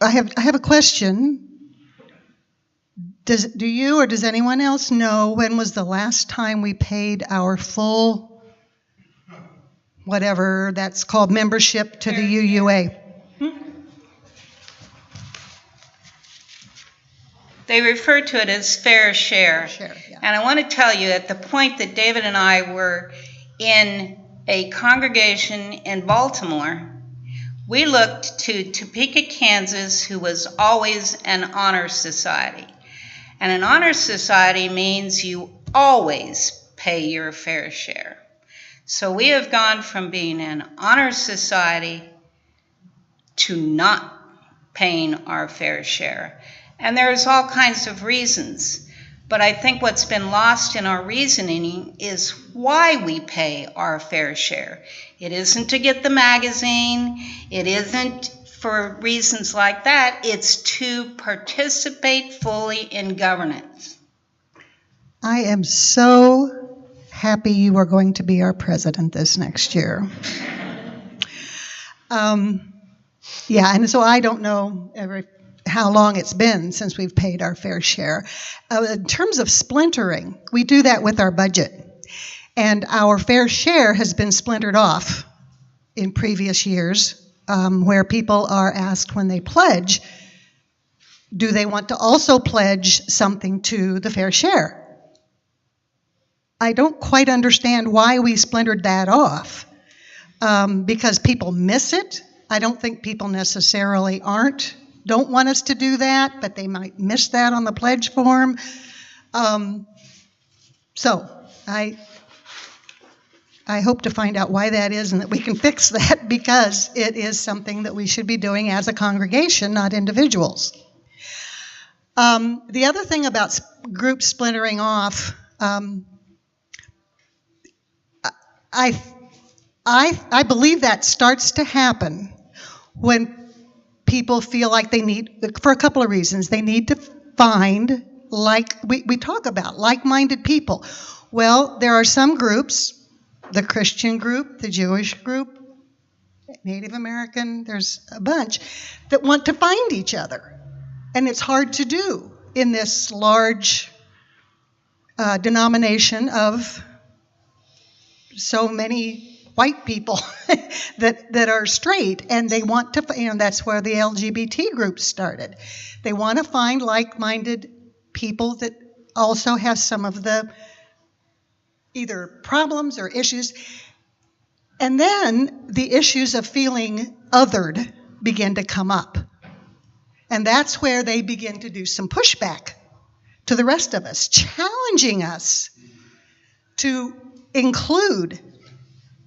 I have a question. Do you or does anyone else know when was the last time we paid our full, whatever that's called, membership to the UUA? They refer to it as fair share. Yeah. And I want to tell you, at the point that David and I were in a congregation in Baltimore, we looked to Topeka, Kansas, who was always an honor society. And an honor society means you always pay your fair share. So we have gone from being an honor society to not paying our fair share. And there's all kinds of reasons. But I think what's been lost in our reasoning is why we pay our fair share. It isn't to get the magazine. It isn't for reasons like that. It's to participate fully in governance. I am so happy you are going to be our president this next year. Yeah, and so I don't know how long it's been since we've paid our fair share. In terms of splintering, we do that with our budget. And our fair share has been splintered off in previous years where people are asked when they pledge, do they want to also pledge something to the fair share? I don't quite understand why we splintered that off, because people miss it. I don't think people necessarily don't want us to do that, but they might miss that on the pledge form. So I hope to find out why that is and that we can fix that, because it is something that we should be doing as a congregation, not individuals. The other thing about groups splintering off, I believe that starts to happen when people feel like they need, for a couple of reasons, they need to find, like we talk about, like-minded people. Well, there are some groups, the Christian group, the Jewish group, Native American, there's a bunch, that want to find each other. And it's hard to do in this large denomination of so many white people that are straight, and they want to, that's where the LGBT group started. They want to find like-minded people that also have some of the either problems or issues. And then the issues of feeling othered begin to come up. And that's where they begin to do some pushback to the rest of us, challenging us to include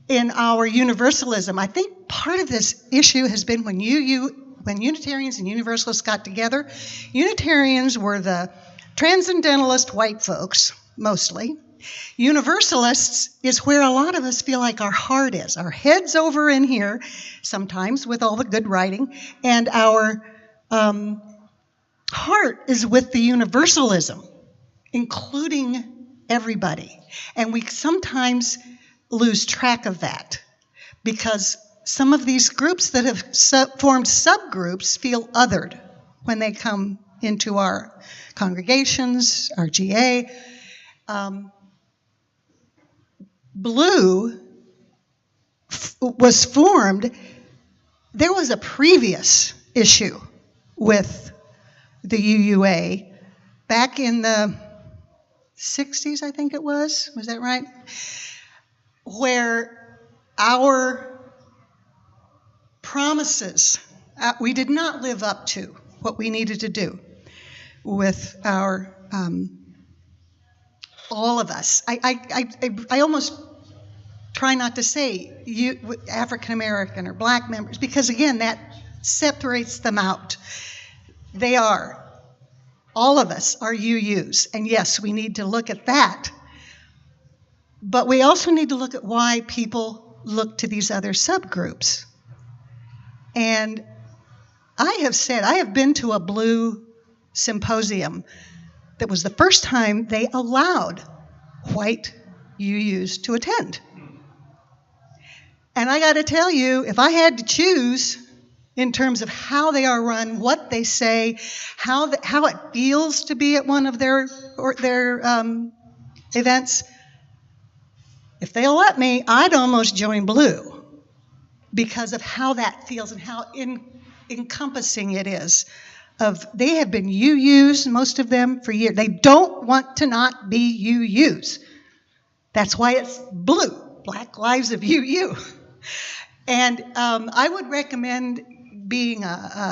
in our universalism. I think part of this issue has been when Unitarians and Universalists got together. Unitarians were the transcendentalist white folks, mostly. Universalists is where a lot of us feel like our heart is. Our head's over in here, sometimes with all the good writing, and our heart is with the universalism, including everybody. And we sometimes lose track of that because some of these groups that have formed subgroups feel othered when they come into our congregations, our GA. Blue was formed. There was a previous issue with the UUA back in the 60s, I think it was that right? Where our promises, we did not live up to what we needed to do with our, all of us. I almost try not to say African American or black members, because again, that separates them out. They are, all of us are UUs, and yes, we need to look at that. But we also need to look at why people look to these other subgroups. And I have been to a blue symposium that was the first time they allowed white UUs to attend. And I got to tell you, if I had to choose in terms of how they are run, what they say, how it feels to be at one of their events, if they'll let me, I'd almost join blue because of how that feels and how encompassing it is. They have been UUs, most of them, for years. They don't want to not be UUs. That's why it's blue, Black Lives of UU. And I would recommend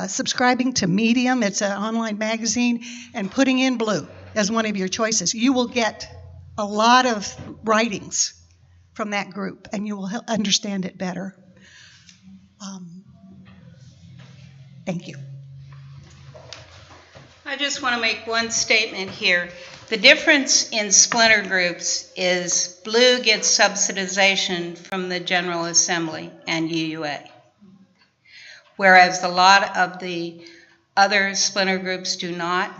subscribing to Medium. It's an online magazine, and putting in blue as one of your choices. You will get a lot of writings from that group, and you will understand it better. Thank you. I just want to make one statement here. The difference in splinter groups is blue gets subsidization from the General Assembly and UUA, whereas a lot of the other splinter groups do not.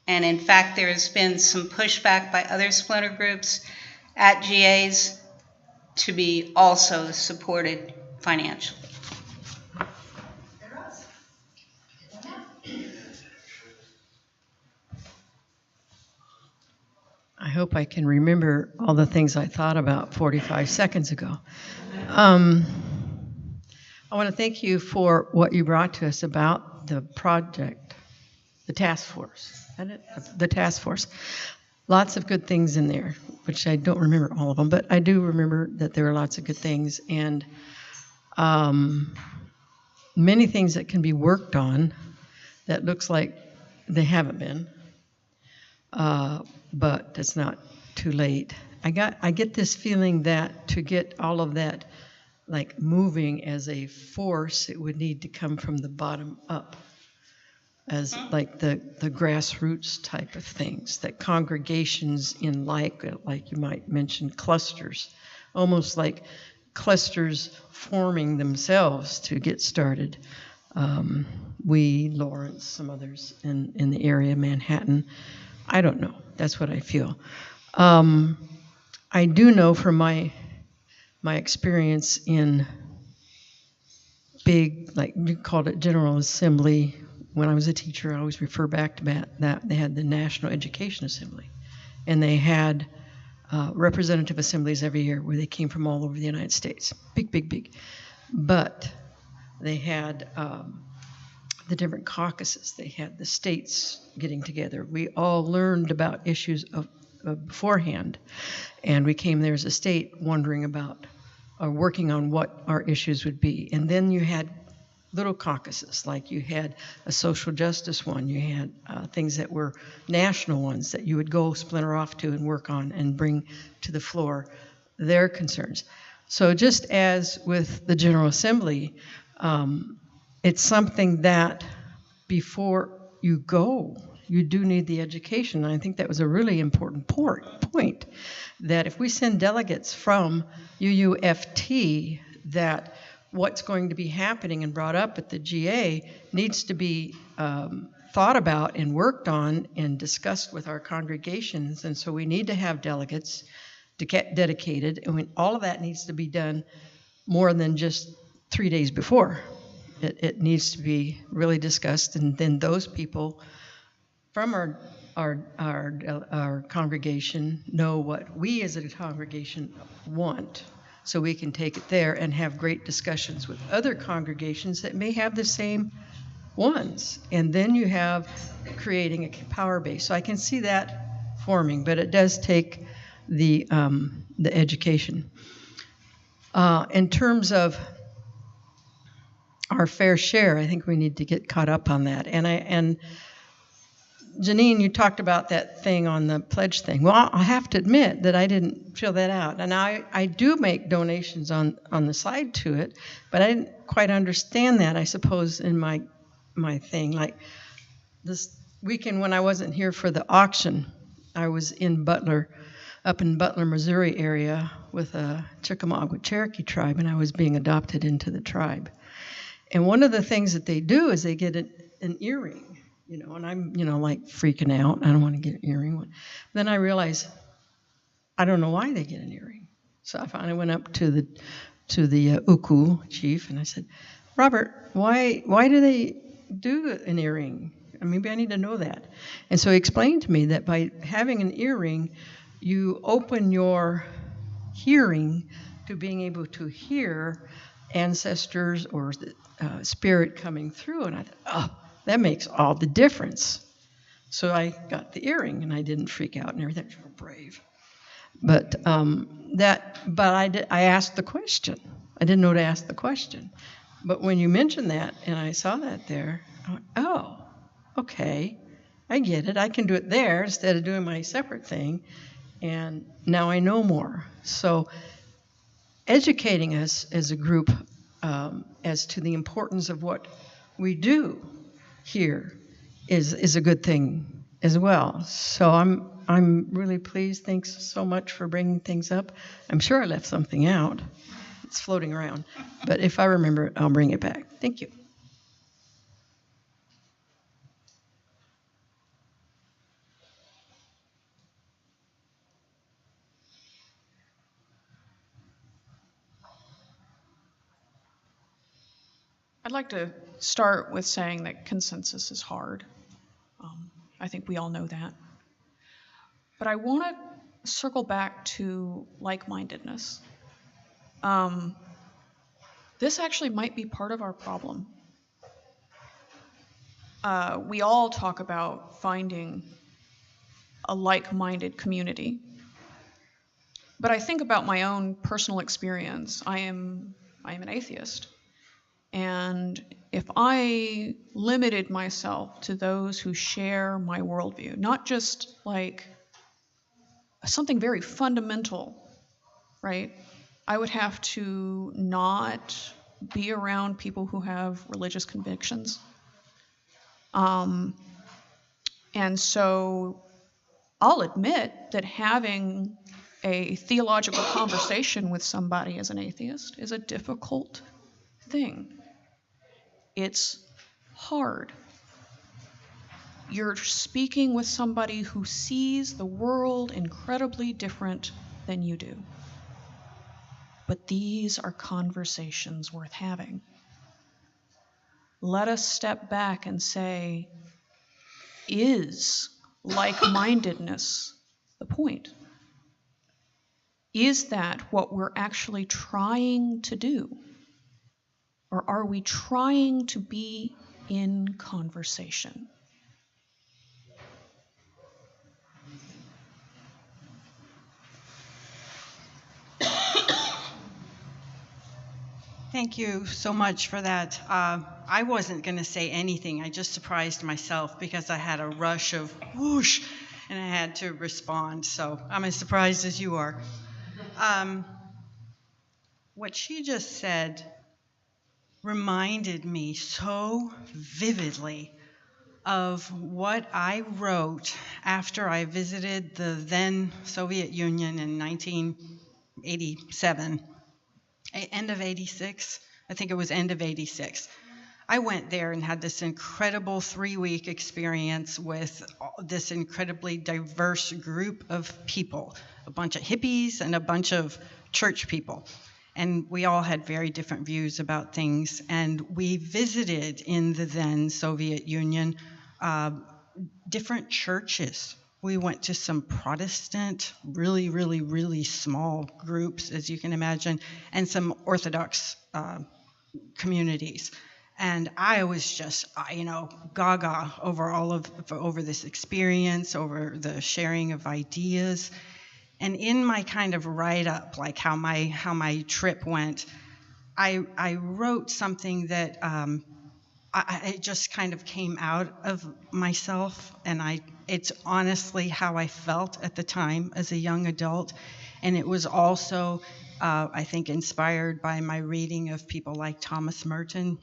And in fact, there has been some pushback by other splinter groups at GAs to be also supported financially. I hope I can remember all the things I thought about 45 seconds ago. I want to thank you for what you brought to us about the project, the task force. Isn't it? The task force. Lots of good things in there, which I don't remember all of them, but I do remember that there are lots of good things, and many things that can be worked on that looks like they haven't been, but it's not too late. I get this feeling that to get all of that like moving as a force, it would need to come from the bottom up, as like the grassroots type of things, that congregations in like you might mention clusters, almost like clusters forming themselves to get started. We, Lawrence, some others in the area, Manhattan, I don't know. That's what I feel. I do know from my experience in big, like you called it General Assembly. When I was a teacher, I always refer back to that. They had the National Education Assembly, and they had representative assemblies every year where they came from all over the United States. Big, big, big. But they had the different caucuses. They had the states getting together. We all learned about issues of beforehand, and we came there as a state wondering about or working on what our issues would be. And then you had little caucuses, like you had a social justice one, you had things that were national ones that you would go splinter off to and work on and bring to the floor their concerns. So just as with the General Assembly, it's something that before you go, you do need the education. And I think that was a really important point, that if we send delegates from UUFT, that what's going to be happening and brought up at the GA needs to be thought about and worked on and discussed with our congregations. And so we need to have delegates to get dedicated, and all of that needs to be done more than just 3 days before. It needs to be really discussed, and then those people from our congregation know what we as a congregation want, so we can take it there and have great discussions with other congregations that may have the same ones. And then you have creating a power base. So I can see that forming, but it does take the education. In terms of our fair share, I think we need to get caught up on that. And Janine, you talked about that thing on the pledge thing. Well, I have to admit that I didn't fill that out. And I do make donations on the side to it, but I didn't quite understand that, I suppose, in my thing. Like this weekend when I wasn't here for the auction, I was in Butler, up in Butler, Missouri area with a Chickamauga Cherokee tribe, and I was being adopted into the tribe. And one of the things that they do is they get an earring, and I'm, like freaking out. I don't want to get an earring. Then I realized I don't know why they get an earring. So I finally went up to the Uku chief, and I said, Robert, why do they do an earring? Maybe I need to know that. And so he explained to me that by having an earring, you open your hearing to being able to hear ancestors or spirit coming through. And I thought, oh, that makes all the difference. So I got the earring, and I didn't freak out and everything. I was brave. But I asked the question. I didn't know to ask the question. But when you mentioned that and I saw that there, I went, oh, okay, I get it. I can do it there instead of doing my separate thing. And now I know more. So educating us as a group as to the importance of what we do here is a good thing as well. So I'm really pleased. Thanks so much for bringing things up. I'm sure I left something out. It's floating around. But if I remember it, I'll bring it back. Thank you. I'd like to start with saying that consensus is hard. I think we all know that. But I want to circle back to like-mindedness. this actually might be part of our problem. We all talk about finding a like-minded community. But I think about my own personal experience. I am an atheist. And if I limited myself to those who share my worldview, not just like something very fundamental, right? I would have to not be around people who have religious convictions. And so I'll admit that having a theological conversation with somebody as an atheist is a difficult thing. It's hard. You're speaking with somebody who sees the world incredibly different than you do. But these are conversations worth having. Let us step back and say, is like-mindedness the point? Is that what we're actually trying to do? Or are we trying to be in conversation? Thank you so much for that. I wasn't going to say anything. I just surprised myself because I had a rush of whoosh, and I had to respond. So I'm as surprised as you are. What she just said reminded me so vividly of what I wrote after I visited the then Soviet Union in 1987. End of 86, I think it was end of 86. I went there and had this incredible 3-week experience with this incredibly diverse group of people, a bunch of hippies and a bunch of church people. And we all had very different views about things. And we visited in the then Soviet Union different churches. We went to some Protestant, really, really, really small groups, as you can imagine, and some Orthodox communities. And I was just, gaga over this experience, over the sharing of ideas. And in my kind of write-up, like how my trip went, I wrote something that it just kind of came out of myself, and it's honestly how I felt at the time as a young adult. And it was also, I think, inspired by my reading of people like Thomas Merton.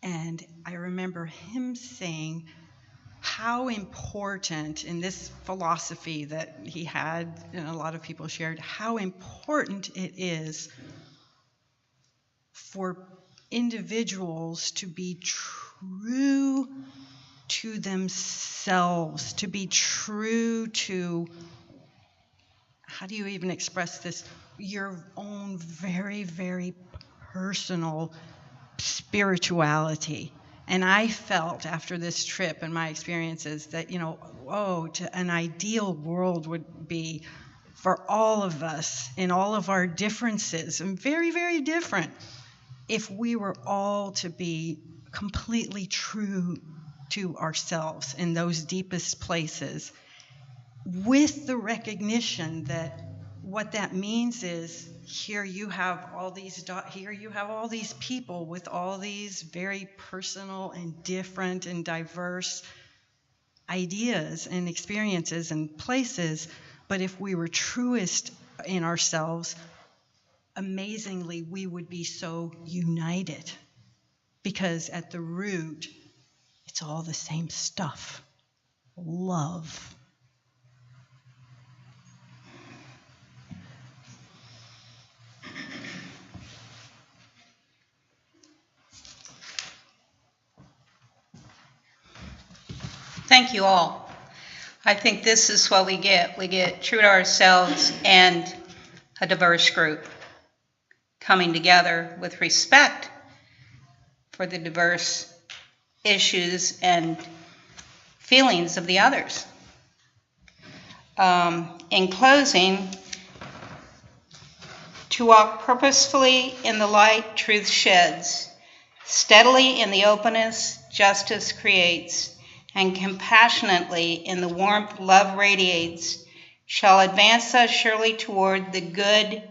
And I remember him saying how important, in this philosophy that he had and a lot of people shared, how important it is for individuals to be true to themselves, to be true to, how do you even express this, your own very, very personal spirituality. And I felt after this trip and my experiences that, an ideal world would be for all of us in all of our differences, and very, very different, if we were all to be completely true to ourselves in those deepest places, with the recognition that what that means is here you have all these people with all these very personal and different and diverse ideas and experiences and places, but if we were truest in ourselves, amazingly, we would be so united, because at the root, it's all the same stuff. Love. Thank you all. I think this is what we get. We get true to ourselves and a diverse group coming together with respect for the diverse issues and feelings of the others. In closing, to walk purposefully in the light truth sheds, steadily in the openness justice creates, and compassionately in the warmth love radiates, shall advance us surely toward the good,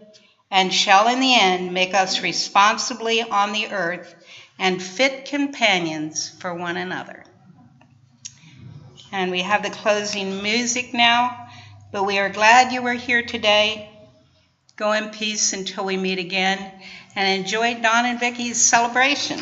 and shall in the end make us responsibly on the earth and fit companions for one another. And we have the closing music now, but we are glad you were here today. Go in peace until we meet again, and enjoy Don and Vicky's celebration.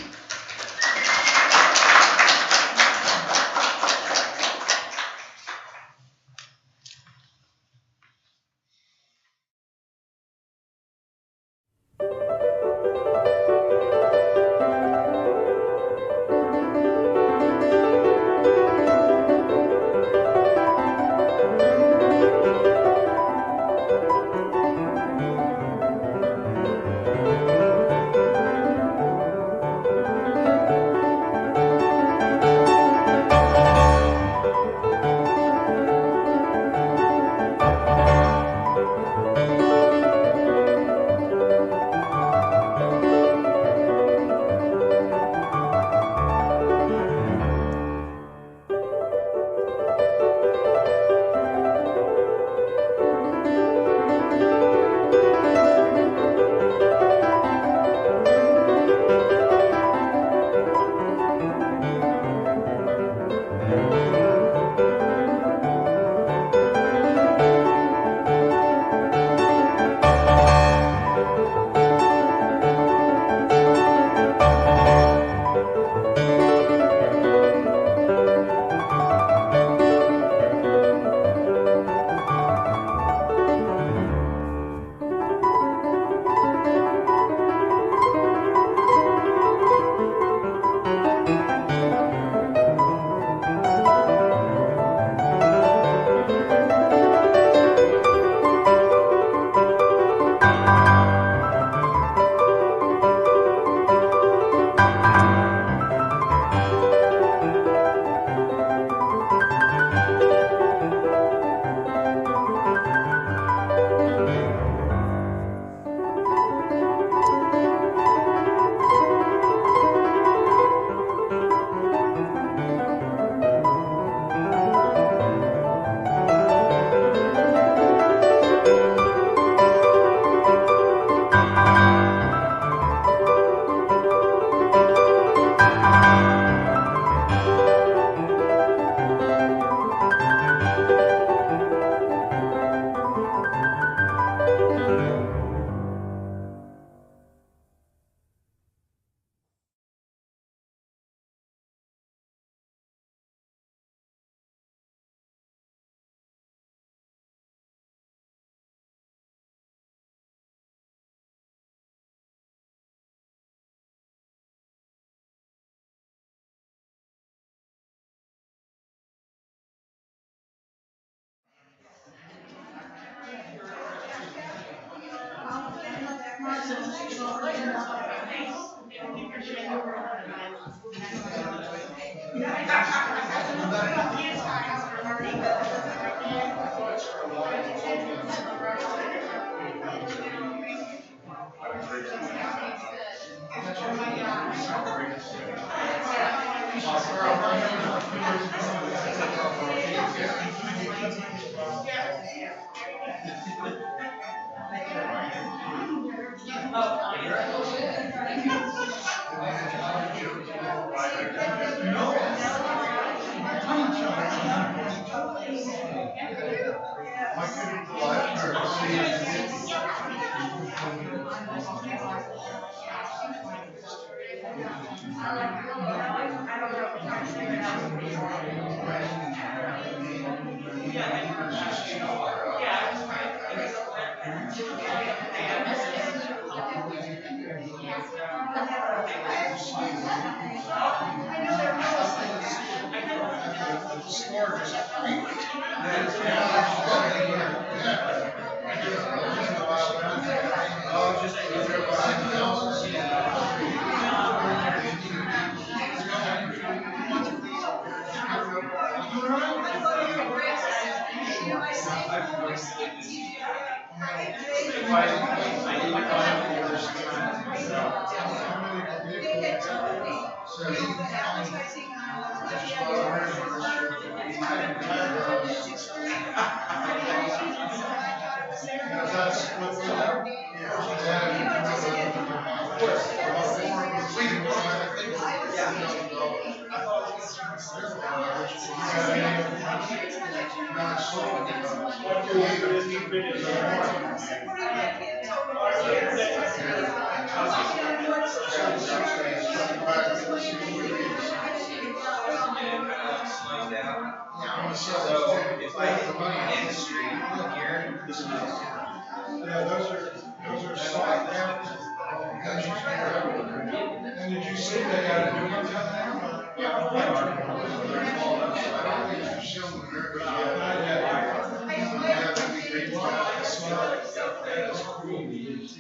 And did you see they got a new one coming out?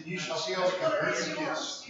You should see all the conversion kits.